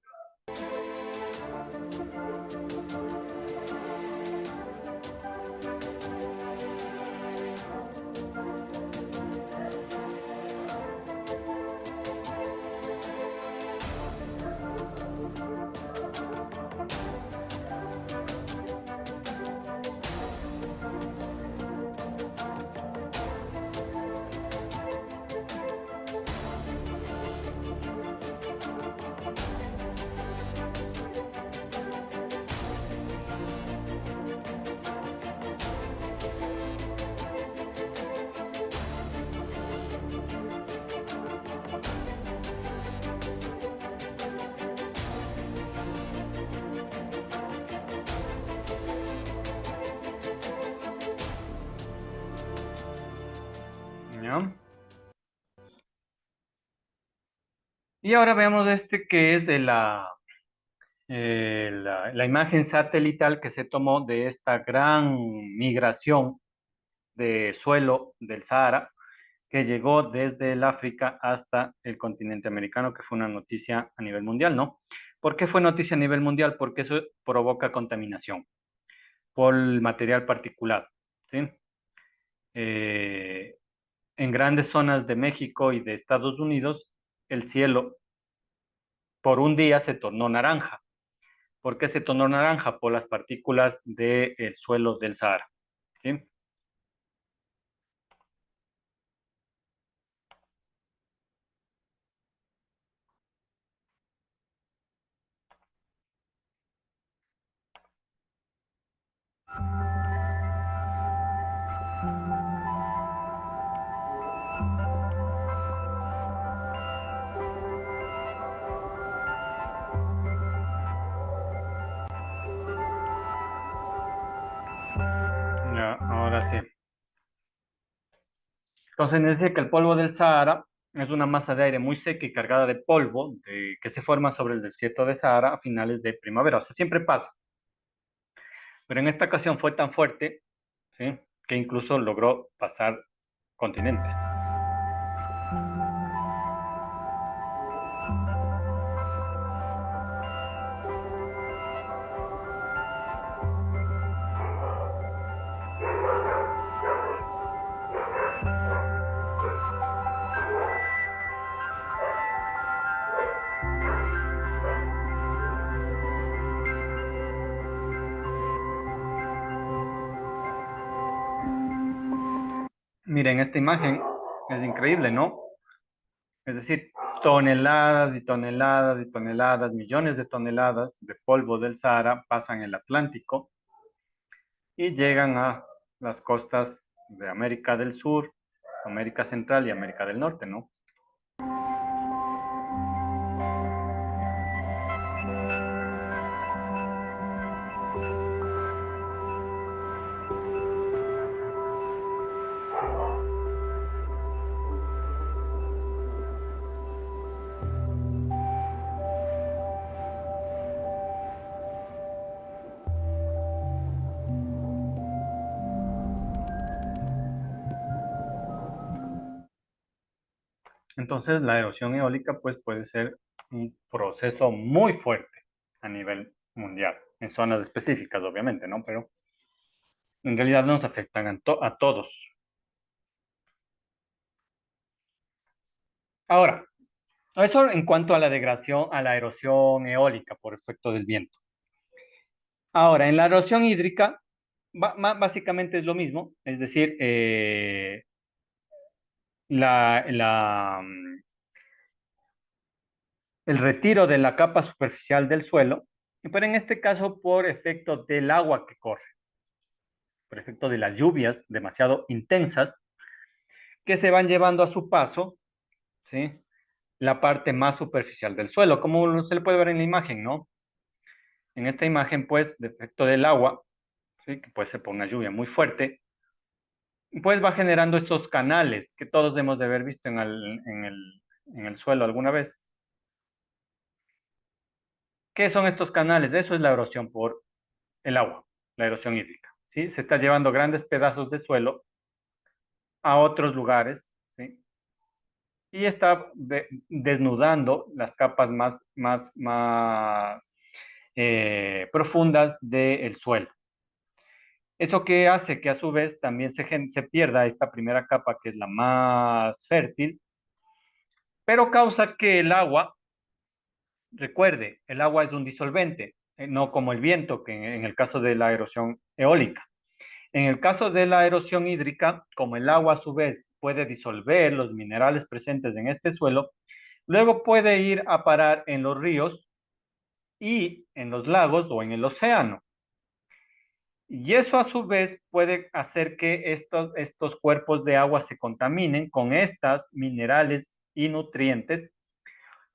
¿Ya? Y ahora veamos este que es de la imagen satelital que se tomó de esta gran migración de suelo del Sahara que llegó desde el África hasta el continente americano, que fue una noticia a nivel mundial, ¿no? ¿Por qué fue noticia a nivel mundial? Porque eso provoca contaminación por el material particulado, ¿sí? Eh, en grandes zonas de México y de Estados Unidos, el cielo por un día se tornó naranja. ¿Por qué se tornó naranja? Por las partículas del suelo del Sahara, ¿sí? Ya, ahora sí. Entonces nos dice que el polvo del Sahara es una masa de aire muy seca y cargada de polvo que se forma sobre el desierto de Sahara a finales de primavera. O sea, siempre pasa. Pero en esta ocasión fue tan fuerte, ¿sí?, que incluso logró pasar continentes. Miren, esta imagen es increíble, ¿no? Es decir, toneladas y toneladas y toneladas, millones de toneladas de polvo del Sahara pasan el Atlántico y llegan a las costas de América del Sur, América Central y América del Norte, ¿no? Entonces, la erosión eólica pues puede ser un proceso muy fuerte a nivel mundial, en zonas específicas, obviamente, ¿no? Pero en realidad nos afectan a todos. Ahora, eso en cuanto a la degradación, a la erosión eólica por efecto del viento. Ahora, en la erosión hídrica, básicamente es lo mismo, es decir, la, la, mm, el retiro de la capa superficial del suelo, pero en este caso por efecto del agua que corre, por efecto de las lluvias demasiado intensas que se van llevando a su paso, ¿sí?, la parte más superficial del suelo, como se le puede ver en la imagen, ¿no? En esta imagen, pues, de efecto del agua, ¿sí?, que puede ser por una lluvia muy fuerte, pues va generando estos canales que todos debemos de haber visto en el suelo alguna vez. ¿Qué son estos canales? Eso es la erosión por el agua, la erosión hídrica, ¿sí? Se está llevando grandes pedazos de suelo a otros lugares, ¿sí?, y está desnudando las capas más profundas del suelo. ¿Eso qué hace? Que a su vez también se pierda esta primera capa, que es la más fértil, pero causa que el agua, recuerde, el agua es un disolvente, no como el viento, que en el caso de la erosión eólica. En el caso de la erosión hídrica, como el agua a su vez puede disolver los minerales presentes en este suelo, luego puede ir a parar en los ríos y en los lagos o en el océano. Y eso a su vez puede hacer que estos cuerpos de agua se contaminen con estos minerales y nutrientes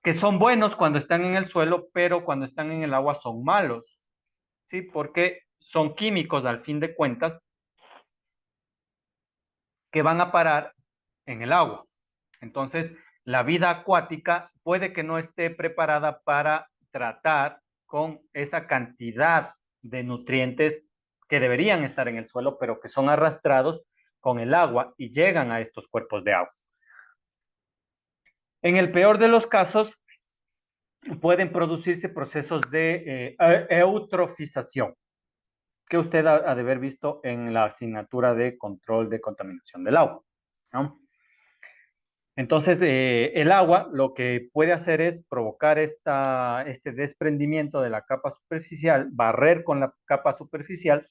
que son buenos cuando están en el suelo, pero cuando están en el agua son malos, ¿sí? Porque son químicos al fin de cuentas que van a parar en el agua. Entonces, la vida acuática puede que no esté preparada para tratar con esa cantidad de nutrientes que deberían estar en el suelo, pero que son arrastrados con el agua y llegan a estos cuerpos de agua. En el peor de los casos, pueden producirse procesos de eutrofización, que usted ha de haber visto en la asignatura de control de contaminación del agua, ¿no? Entonces, el agua lo que puede hacer es provocar este desprendimiento de la capa superficial, barrer con la capa superficial,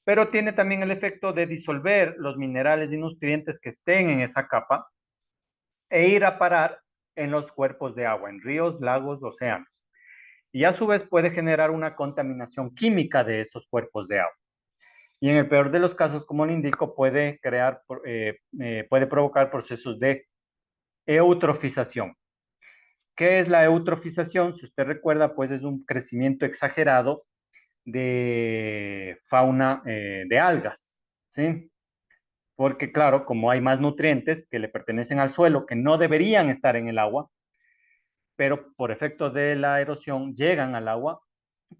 pero tiene también el efecto de disolver los minerales y nutrientes que estén en esa capa e ir a parar en los cuerpos de agua, en ríos, lagos, océanos. Y a su vez puede generar una contaminación química de esos cuerpos de agua. Y en el peor de los casos, como le indico, puede provocar procesos de eutrofización. ¿Qué es la eutrofización? Si usted recuerda, pues es un crecimiento exagerado de fauna de algas, ¿sí? Porque claro, como hay más nutrientes que le pertenecen al suelo, que no deberían estar en el agua, pero por efecto de la erosión llegan al agua,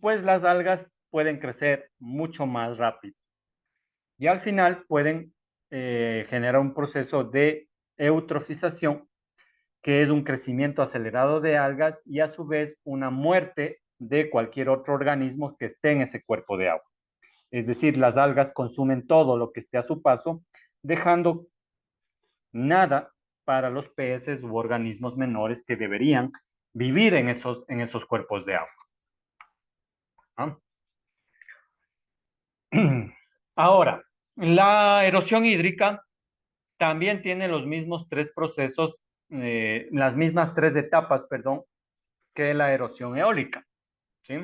pues las algas pueden crecer mucho más rápido. Y al final pueden generar un proceso de eutrofización, que es un crecimiento acelerado de algas y a su vez una muerte de cualquier otro organismo que esté en ese cuerpo de agua. Es decir, las algas consumen todo lo que esté a su paso, dejando nada para los peces u organismos menores que deberían vivir en esos cuerpos de agua. ¿Ah? Ahora, la erosión hídrica también tiene los mismos tres procesos, las mismas tres etapas, perdón, que la erosión eólica, ¿sí?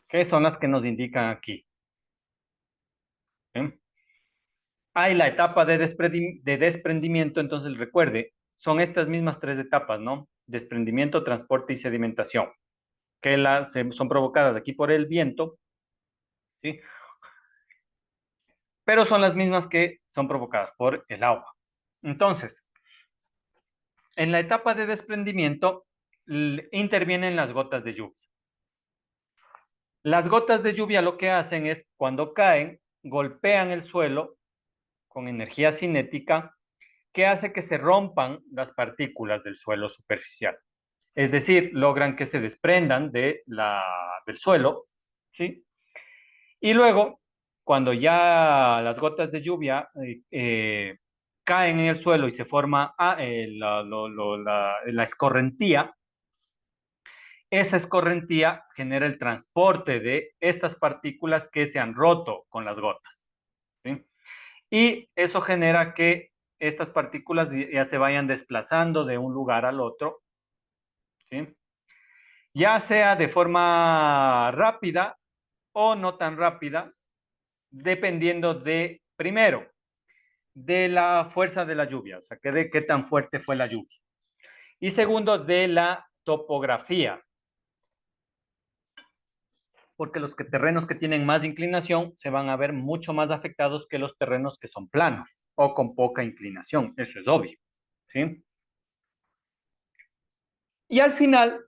Que son las que nos indican aquí. ¿Sí? Hay la etapa de desprendimiento, entonces recuerde, son estas mismas tres etapas, ¿no? Desprendimiento, transporte y sedimentación, que son provocadas aquí por el viento, ¿sí? Pero son las mismas que son provocadas por el agua. Entonces, en la etapa de desprendimiento intervienen las gotas de lluvia. Las gotas de lluvia lo que hacen es, cuando caen, golpean el suelo con energía cinética que hace que se rompan las partículas del suelo superficial. Es decir, logran que se desprendan del suelo, ¿sí? Y luego, cuando ya las gotas de lluvia caen en el suelo y se forma la escorrentía, esa escorrentía genera el transporte de estas partículas que se han roto con las gotas, ¿sí? Y eso genera que estas partículas ya se vayan desplazando de un lugar al otro, ¿sí? Ya sea de forma rápida o no tan rápida, dependiendo de, primero, de la fuerza de la lluvia, o sea, de qué tan fuerte fue la lluvia. Y segundo, de la topografía, porque los terrenos que tienen más inclinación se van a ver mucho más afectados que los terrenos que son planos o con poca inclinación, eso es obvio, ¿sí? Y al final,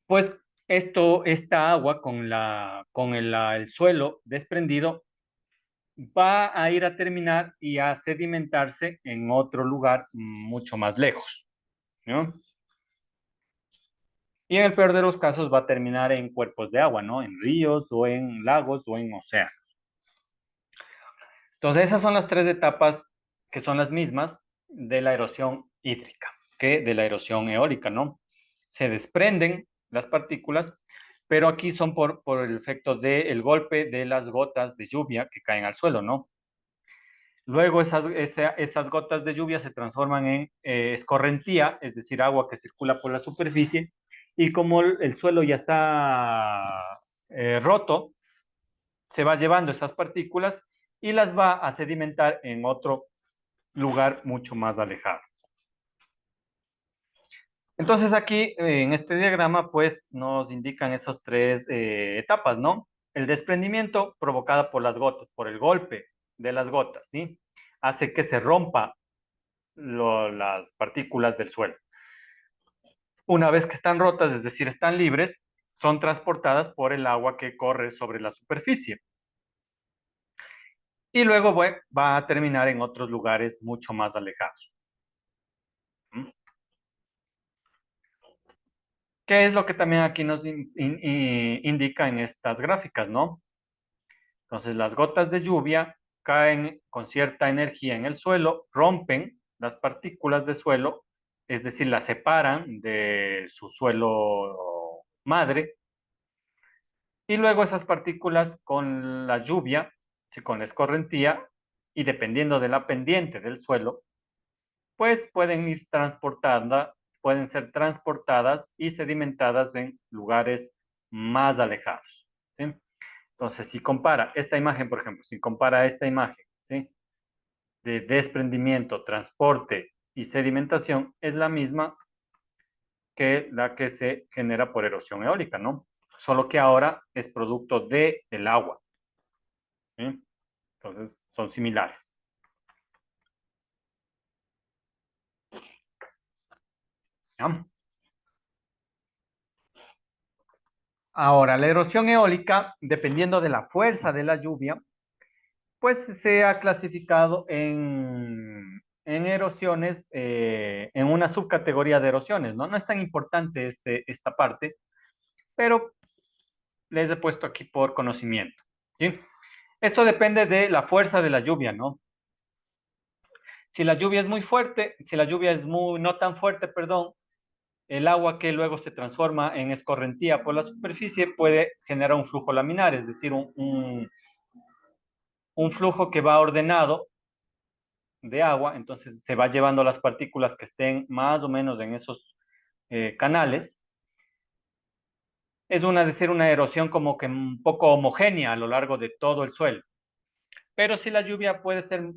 pues esta agua con el suelo desprendido va a ir a terminar y a sedimentarse en otro lugar mucho más lejos, ¿no? Y en el peor de los casos va a terminar en cuerpos de agua, ¿no? En ríos o en lagos o en océanos. Entonces esas son las tres etapas que son las mismas de la erosión hídrica que de la erosión eólica, ¿no? Se desprenden las partículas, pero aquí son por el efecto del golpe de las gotas de lluvia que caen al suelo, ¿no? Luego esas gotas de lluvia se transforman en escorrentía, es decir, agua que circula por la superficie, y como el suelo ya está roto, se va llevando esas partículas y las va a sedimentar en otro lugar mucho más alejado. Entonces aquí en este diagrama pues nos indican esas tres etapas, ¿no? El desprendimiento provocada por las gotas, por el golpe de las gotas, ¿sí? Hace que se rompa las partículas del suelo. Una vez que están rotas, es decir, están libres, son transportadas por el agua que corre sobre la superficie. Y luego va a terminar en otros lugares mucho más alejados. ¿Mm? ¿Qué es lo que también aquí nos indica en estas gráficas, no? Entonces, las gotas de lluvia caen con cierta energía en el suelo, rompen las partículas de suelo, es decir, las separan de su suelo madre, y luego esas partículas con la lluvia, con la escorrentía, y dependiendo de la pendiente del suelo, pues pueden ser transportadas y sedimentadas en lugares más alejados, ¿sí? Entonces, si compara esta imagen, por ejemplo, si compara esta imagen, ¿sí?, de desprendimiento, transporte y sedimentación, es la misma que la que se genera por erosión eólica, ¿no? Solo que ahora es producto del agua, ¿sí? Entonces, son similares. ¿Ya? Ahora, la erosión eólica, dependiendo de la fuerza de la lluvia, pues se ha clasificado en erosiones, en una subcategoría de erosiones, ¿no? No es tan importante esta parte, pero les he puesto aquí por conocimiento, ¿sí? Esto depende de la fuerza de la lluvia, ¿no? Si la lluvia es muy fuerte, si la lluvia es no tan fuerte, perdón, el agua que luego se transforma en escorrentía por la superficie puede generar un flujo laminar, es decir, un flujo que va ordenado de agua, entonces se va llevando las partículas que estén más o menos en esos canales. Es decir, una erosión como que un poco homogénea a lo largo de todo el suelo. Pero si la lluvia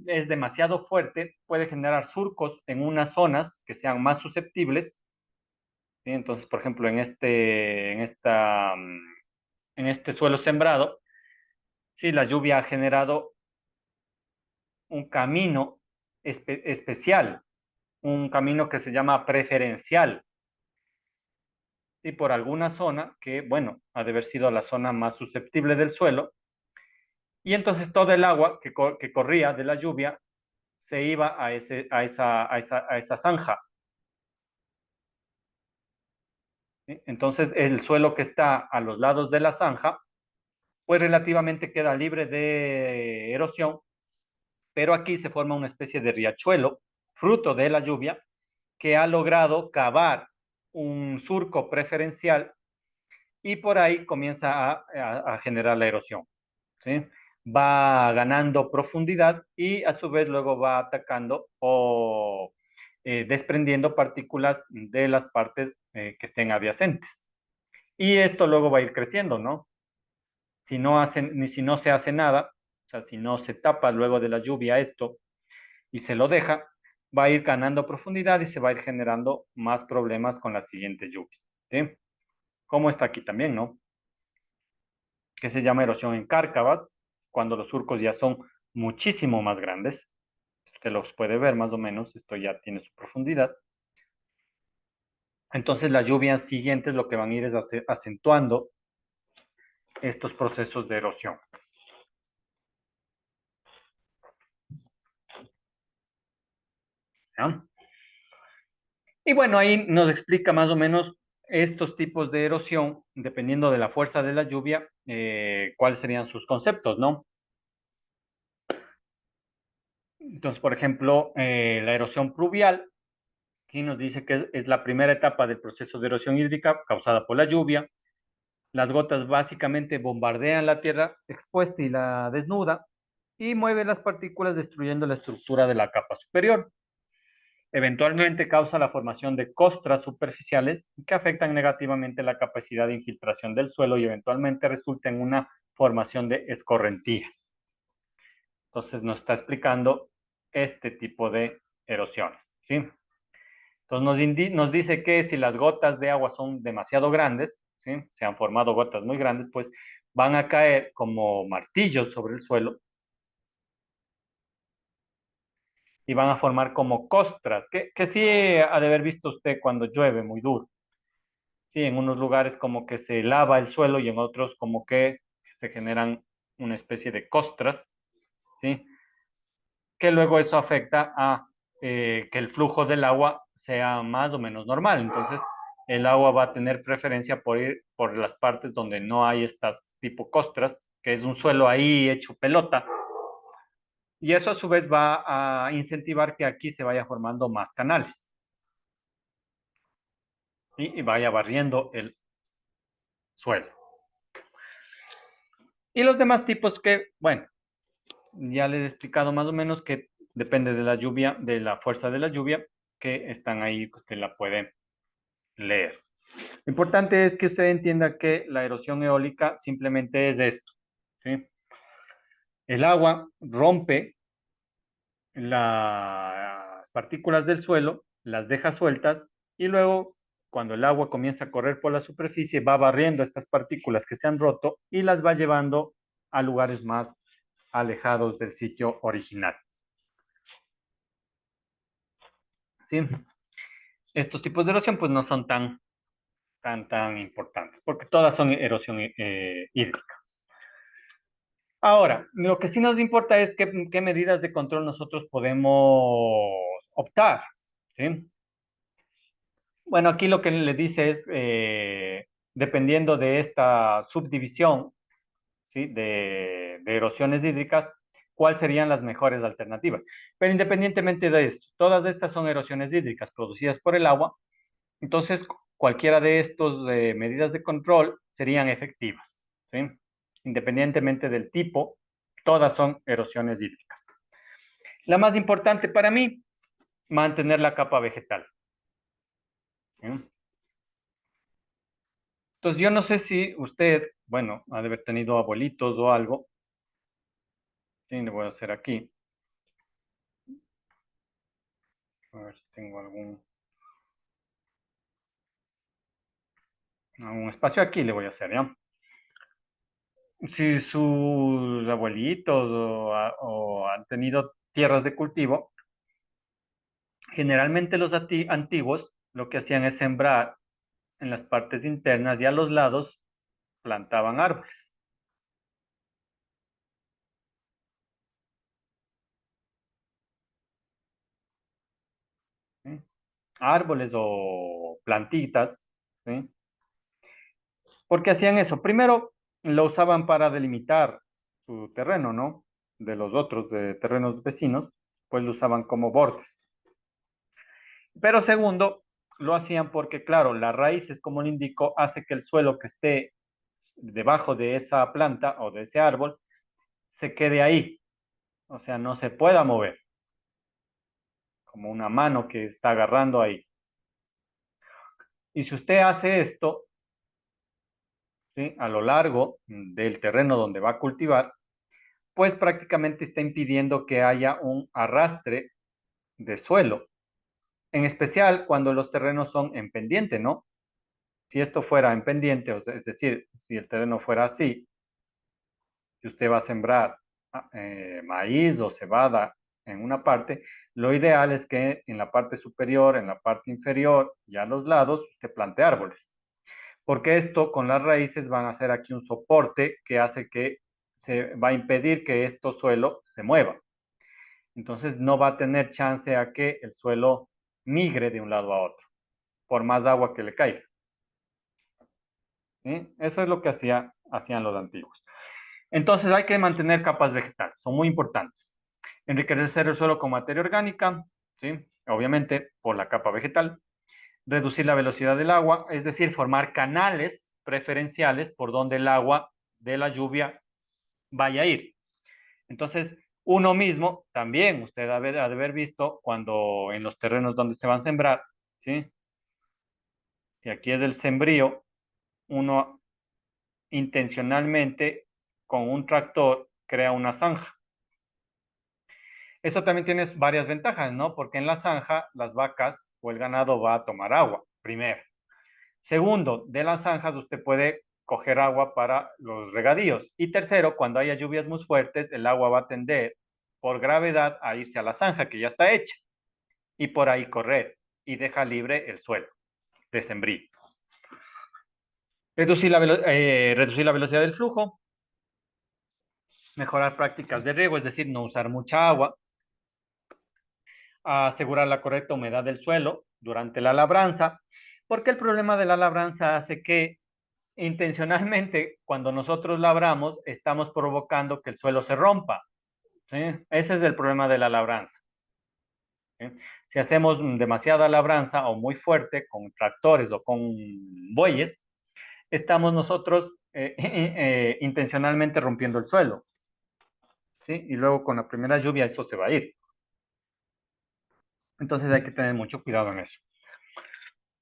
es demasiado fuerte, puede generar surcos en unas zonas que sean más susceptibles, ¿sí? Entonces, por ejemplo, en este suelo sembrado, si la lluvia ha generado un camino especial, un camino que se llama preferencial, y por alguna zona que, bueno, ha de haber sido la zona más susceptible del suelo, y entonces todo el agua que corría de la lluvia se iba a esa zanja. ¿Sí? Entonces el suelo que está a los lados de la zanja, pues relativamente queda libre de erosión, pero aquí se forma una especie de riachuelo, fruto de la lluvia, que ha logrado cavar un surco preferencial y por ahí comienza a generar la erosión, ¿sí? Va ganando profundidad y a su vez luego va atacando o desprendiendo partículas de las partes que estén adyacentes. Y esto luego va a ir creciendo, ¿no? Si no se hace nada, o sea, si no se tapa luego de la lluvia esto y se lo deja, va a ir ganando profundidad y se va a ir generando más problemas con la siguiente lluvia, ¿sí? Como está aquí también, ¿no? Que se llama erosión en cárcavas, cuando los surcos ya son muchísimo más grandes. Usted los puede ver más o menos, esto ya tiene su profundidad. Entonces las lluvias siguientes lo que van a ir es acentuando estos procesos de erosión. ¿Ya? Y bueno, ahí nos explica más o menos estos tipos de erosión, dependiendo de la fuerza de la lluvia, cuáles serían sus conceptos, ¿no? Entonces, por ejemplo, la erosión pluvial, aquí nos dice que es la primera etapa del proceso de erosión hídrica causada por la lluvia. Las gotas básicamente bombardean la tierra expuesta y la desnuda y mueve las partículas destruyendo la estructura de la capa superior. Eventualmente causa la formación de costras superficiales que afectan negativamente la capacidad de infiltración del suelo y eventualmente resulta en una formación de escorrentías. Entonces nos está explicando este tipo de erosiones, ¿sí? Entonces nos dice que si las gotas de agua son demasiado grandes, ¿sí?, se han formado gotas muy grandes, pues van a caer como martillos sobre el suelo y van a formar como costras, que sí ha de haber visto usted cuando llueve muy duro. Sí, en unos lugares como que se lava el suelo y en otros como que se generan una especie de costras, ¿sí? Que luego eso afecta a que el flujo del agua sea más o menos normal. Entonces, el agua va a tener preferencia por ir por las partes donde no hay estas tipo costras, que es un suelo ahí hecho pelota. Y eso a su vez va a incentivar que aquí se vaya formando más canales, ¿sí? Y vaya barriendo el suelo. Y los demás tipos que, bueno, ya les he explicado más o menos que depende de la lluvia, de la fuerza de la lluvia, que están ahí, que usted la puede leer. Lo importante es que usted entienda que la erosión eólica simplemente es esto, ¿sí? El agua rompe las partículas del suelo, las deja sueltas y luego cuando el agua comienza a correr por la superficie va barriendo estas partículas que se han roto y las va llevando a lugares más alejados del sitio original. ¿Sí? Estos tipos de erosión pues no son tan importantes porque todas son erosión hídrica. Ahora, lo que sí nos importa es qué medidas de control nosotros podemos optar, ¿sí? Bueno, aquí lo que le dice es, dependiendo de esta subdivisión, ¿sí? de erosiones hídricas, cuáles serían las mejores alternativas. Pero independientemente de esto, todas estas son erosiones hídricas producidas por el agua, entonces cualquiera de estas medidas de control serían efectivas, ¿sí? Independientemente del tipo, todas son erosiones hídricas. La más importante para mí, mantener la capa vegetal, ¿sí? Entonces, yo no sé si usted, bueno, ha de haber tenido abuelitos o algo. Sí, le voy a hacer aquí. A ver si tengo algún espacio aquí, le voy a hacer, ¿ya? Si sus abuelitos o han tenido tierras de cultivo, generalmente los antiguos lo que hacían es sembrar en las partes internas y a los lados plantaban árboles, ¿sí? Árboles o plantitas, ¿sí? ¿Por qué hacían eso? Primero, lo usaban para delimitar su terreno, ¿no? De los otros de terrenos vecinos, pues lo usaban como bordes. Pero segundo, lo hacían porque, claro, las raíces, como le indico, hace que el suelo que esté debajo de esa planta o de ese árbol se quede ahí, o sea, no se pueda mover, como una mano que está agarrando ahí. Y si usted hace esto, ¿sí? A lo largo del terreno donde va a cultivar, pues prácticamente está impidiendo que haya un arrastre de suelo, en especial cuando los terrenos son en pendiente, ¿no? Si esto fuera en pendiente, o sea, es decir, si el terreno fuera así, si usted va a sembrar maíz o cebada en una parte, lo ideal es que en la parte superior, en la parte inferior y a los lados, usted plante árboles. Porque esto con las raíces van a hacer aquí un soporte que hace que se va a impedir que este suelo se mueva. Entonces no va a tener chance a que el suelo migre de un lado a otro, por más agua que le caiga, ¿sí? Eso es lo que hacían los antiguos. Entonces hay que mantener capas vegetales, son muy importantes. Enriquecer el suelo con materia orgánica, ¿sí? Obviamente por la capa vegetal. Reducir la velocidad del agua, es decir, formar canales preferenciales por donde el agua de la lluvia vaya a ir. Entonces, uno mismo, también usted ha de haber visto cuando en los terrenos donde se van a sembrar, ¿sí? Si aquí es el sembrío, uno intencionalmente con un tractor crea una zanja. Eso también tiene varias ventajas, ¿no? Porque en la zanja las vacas o el ganado va a tomar agua, primero. Segundo, de las zanjas usted puede coger agua para los regadíos. Y tercero, cuando haya lluvias muy fuertes, el agua va a tender por gravedad a irse a la zanja que ya está hecha y por ahí correr y deja libre el suelo de sembrío. Reducir la velocidad del flujo, mejorar prácticas de riego, es decir, no usar mucha agua, asegurar la correcta humedad del suelo durante la labranza, porque el problema de la labranza hace que intencionalmente cuando nosotros labramos estamos provocando que el suelo se rompa, ¿sí? Ese es el problema de la labranza, ¿sí? Si hacemos demasiada labranza o muy fuerte con tractores o con bueyes, estamos nosotros intencionalmente rompiendo el suelo, ¿sí? Y luego con la primera lluvia eso se va a ir. Entonces hay que tener mucho cuidado en eso.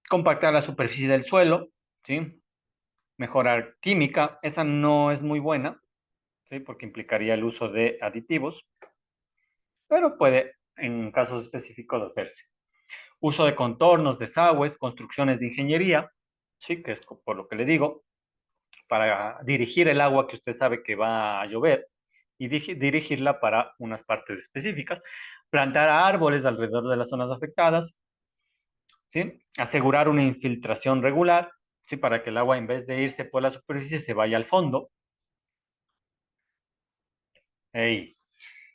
Compactar la superficie del suelo, ¿sí? Mejorar química, esa no es muy buena, ¿sí? Porque implicaría el uso de aditivos, pero puede en casos específicos hacerse. Uso de contornos, desagües, construcciones de ingeniería, ¿sí? Que es por lo que le digo, para dirigir el agua que usted sabe que va a llover y dirigirla para unas partes específicas. Plantar árboles alrededor de las zonas afectadas, ¿sí? Asegurar una infiltración regular, ¿sí? Para que el agua en vez de irse por la superficie se vaya al fondo. Ey.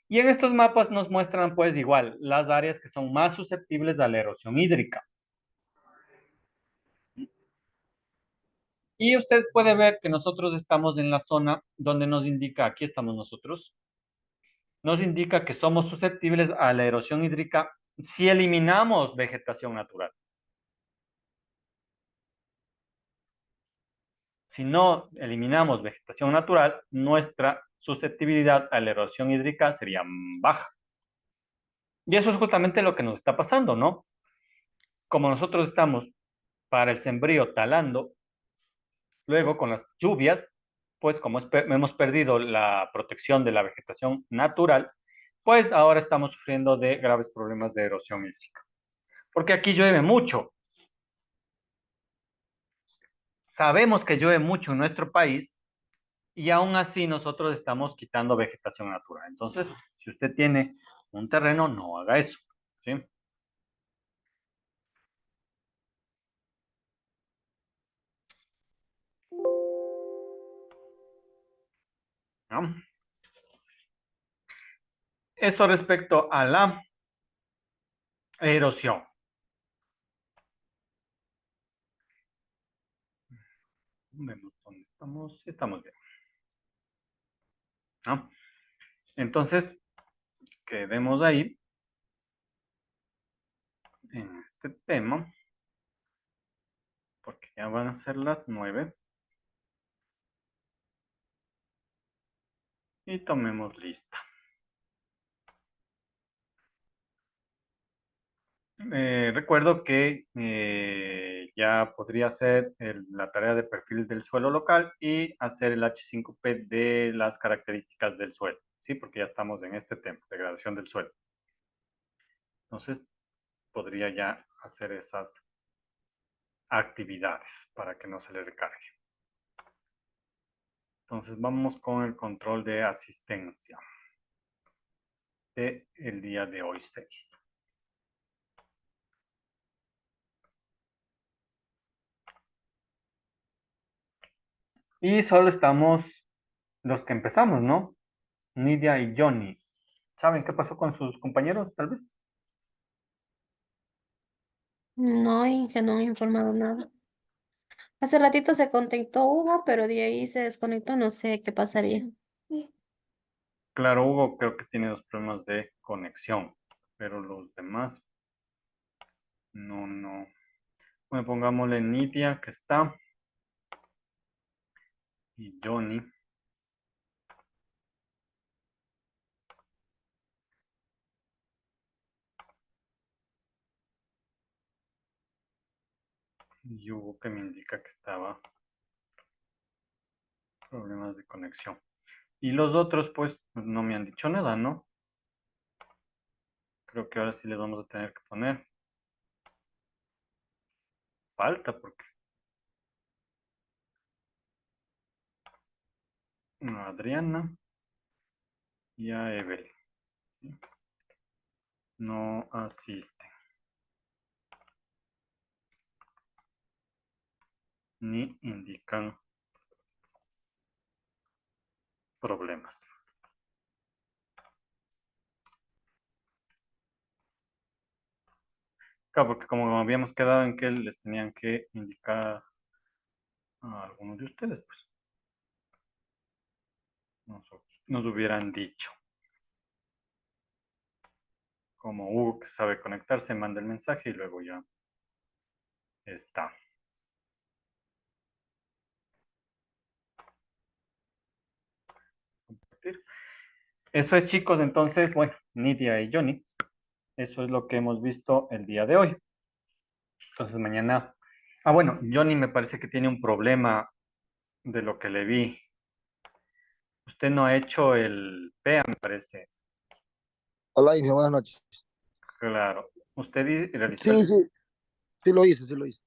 Y en estos mapas nos muestran pues igual las áreas que son más susceptibles a la erosión hídrica. Y usted puede ver que nosotros estamos en la zona donde nos indica, aquí estamos nosotros, nos indica que somos susceptibles a la erosión hídrica si eliminamos vegetación natural. Si no eliminamos vegetación natural, nuestra susceptibilidad a la erosión hídrica sería baja. Y eso es justamente lo que nos está pasando, ¿no? Como nosotros estamos para el sembrío talando, luego con las lluvias, pues como hemos perdido la protección de la vegetación natural, pues ahora estamos sufriendo de graves problemas de erosión hídrica. Porque aquí llueve mucho. Sabemos que llueve mucho en nuestro país y aún así nosotros estamos quitando vegetación natural. Entonces, si usted tiene un terreno, no haga eso, ¿sí? ¿No? Eso respecto a la erosión. Vemos dónde estamos. Sí, estamos bien, ¿no? Entonces, quedemos ahí en este tema, porque ya van a ser las 9 y tomemos lista. Recuerdo que ya podría hacer la tarea de perfil del suelo local y hacer el H5P de las características del suelo, ¿sí? Porque ya estamos en este tema, degradación del suelo. Entonces, podría ya hacer esas actividades para que no se le recargue. Entonces, vamos con el control de asistencia de el día de hoy 6. Y solo estamos los que empezamos, ¿no? Nidia y Johnny. ¿Saben qué pasó con sus compañeros, tal vez? No, Inge, no me ha informado nada. Hace ratito se conectó Hugo, pero de ahí se desconectó, no sé qué pasaría. Claro, Hugo creo que tiene dos problemas de conexión, pero los demás no. Bueno, pongámosle Nidia, que está, y Johnny. Y Hugo que me indica que estaba problemas de conexión. Y los otros, pues, no me han dicho nada, ¿no? Creo que ahora sí les vamos a tener que poner falta, porque a Adriana y a Evelyn. no asisten ni indican problemas. Claro, porque como habíamos quedado en que les tenían que indicar a algunos de ustedes, pues nos hubieran dicho. Como Hugo que sabe conectarse, manda el mensaje y luego ya está. Compartir. Eso es, chicos, entonces, bueno, Nidia y Johnny, eso es lo que hemos visto el día de hoy. Entonces mañana, bueno, Johnny me parece que tiene un problema de lo que le vi. Usted no ha hecho el PEA, me parece. Hola, Inge, buenas noches. Claro. Usted realizó Sí, el, sí, sí lo hice, sí lo hice.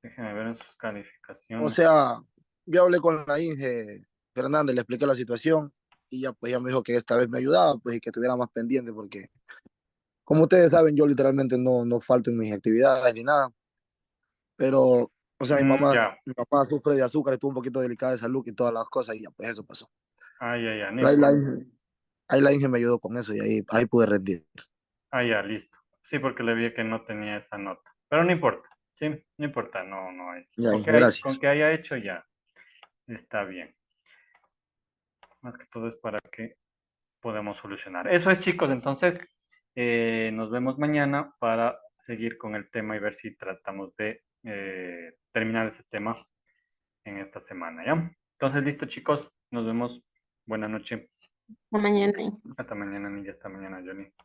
déjeme ver en sus O calificaciones. sea, yo hablé con la Inge Fernández, le expliqué la situación y ya pues ella me dijo que esta vez me ayudaba, pues y que estuviera más pendiente porque, como ustedes saben, yo literalmente no falto en mis actividades ni nada, pero, o sea, Ya. mi mamá sufre de azúcar, estuvo un poquito delicada de salud y todas las cosas y ya pues eso pasó. Ya, no Pero importa. ahí la Inge me ayudó con eso y ahí pude rendir. Ya, listo. Sí, porque le vi que no tenía esa nota. Pero no importa. Sí, no importa, no hay. Ya, Inge, gracias. Con que haya hecho ya está bien. Más que todo es para que podamos solucionar. Eso es, chicos. Entonces, nos vemos mañana para seguir con el tema y ver si tratamos de terminar ese tema en esta semana, ¿ya? Entonces, listo, chicos. Nos vemos. Buenas noches. La mañana. Hasta mañana, Nidia. Hasta mañana, Johnny.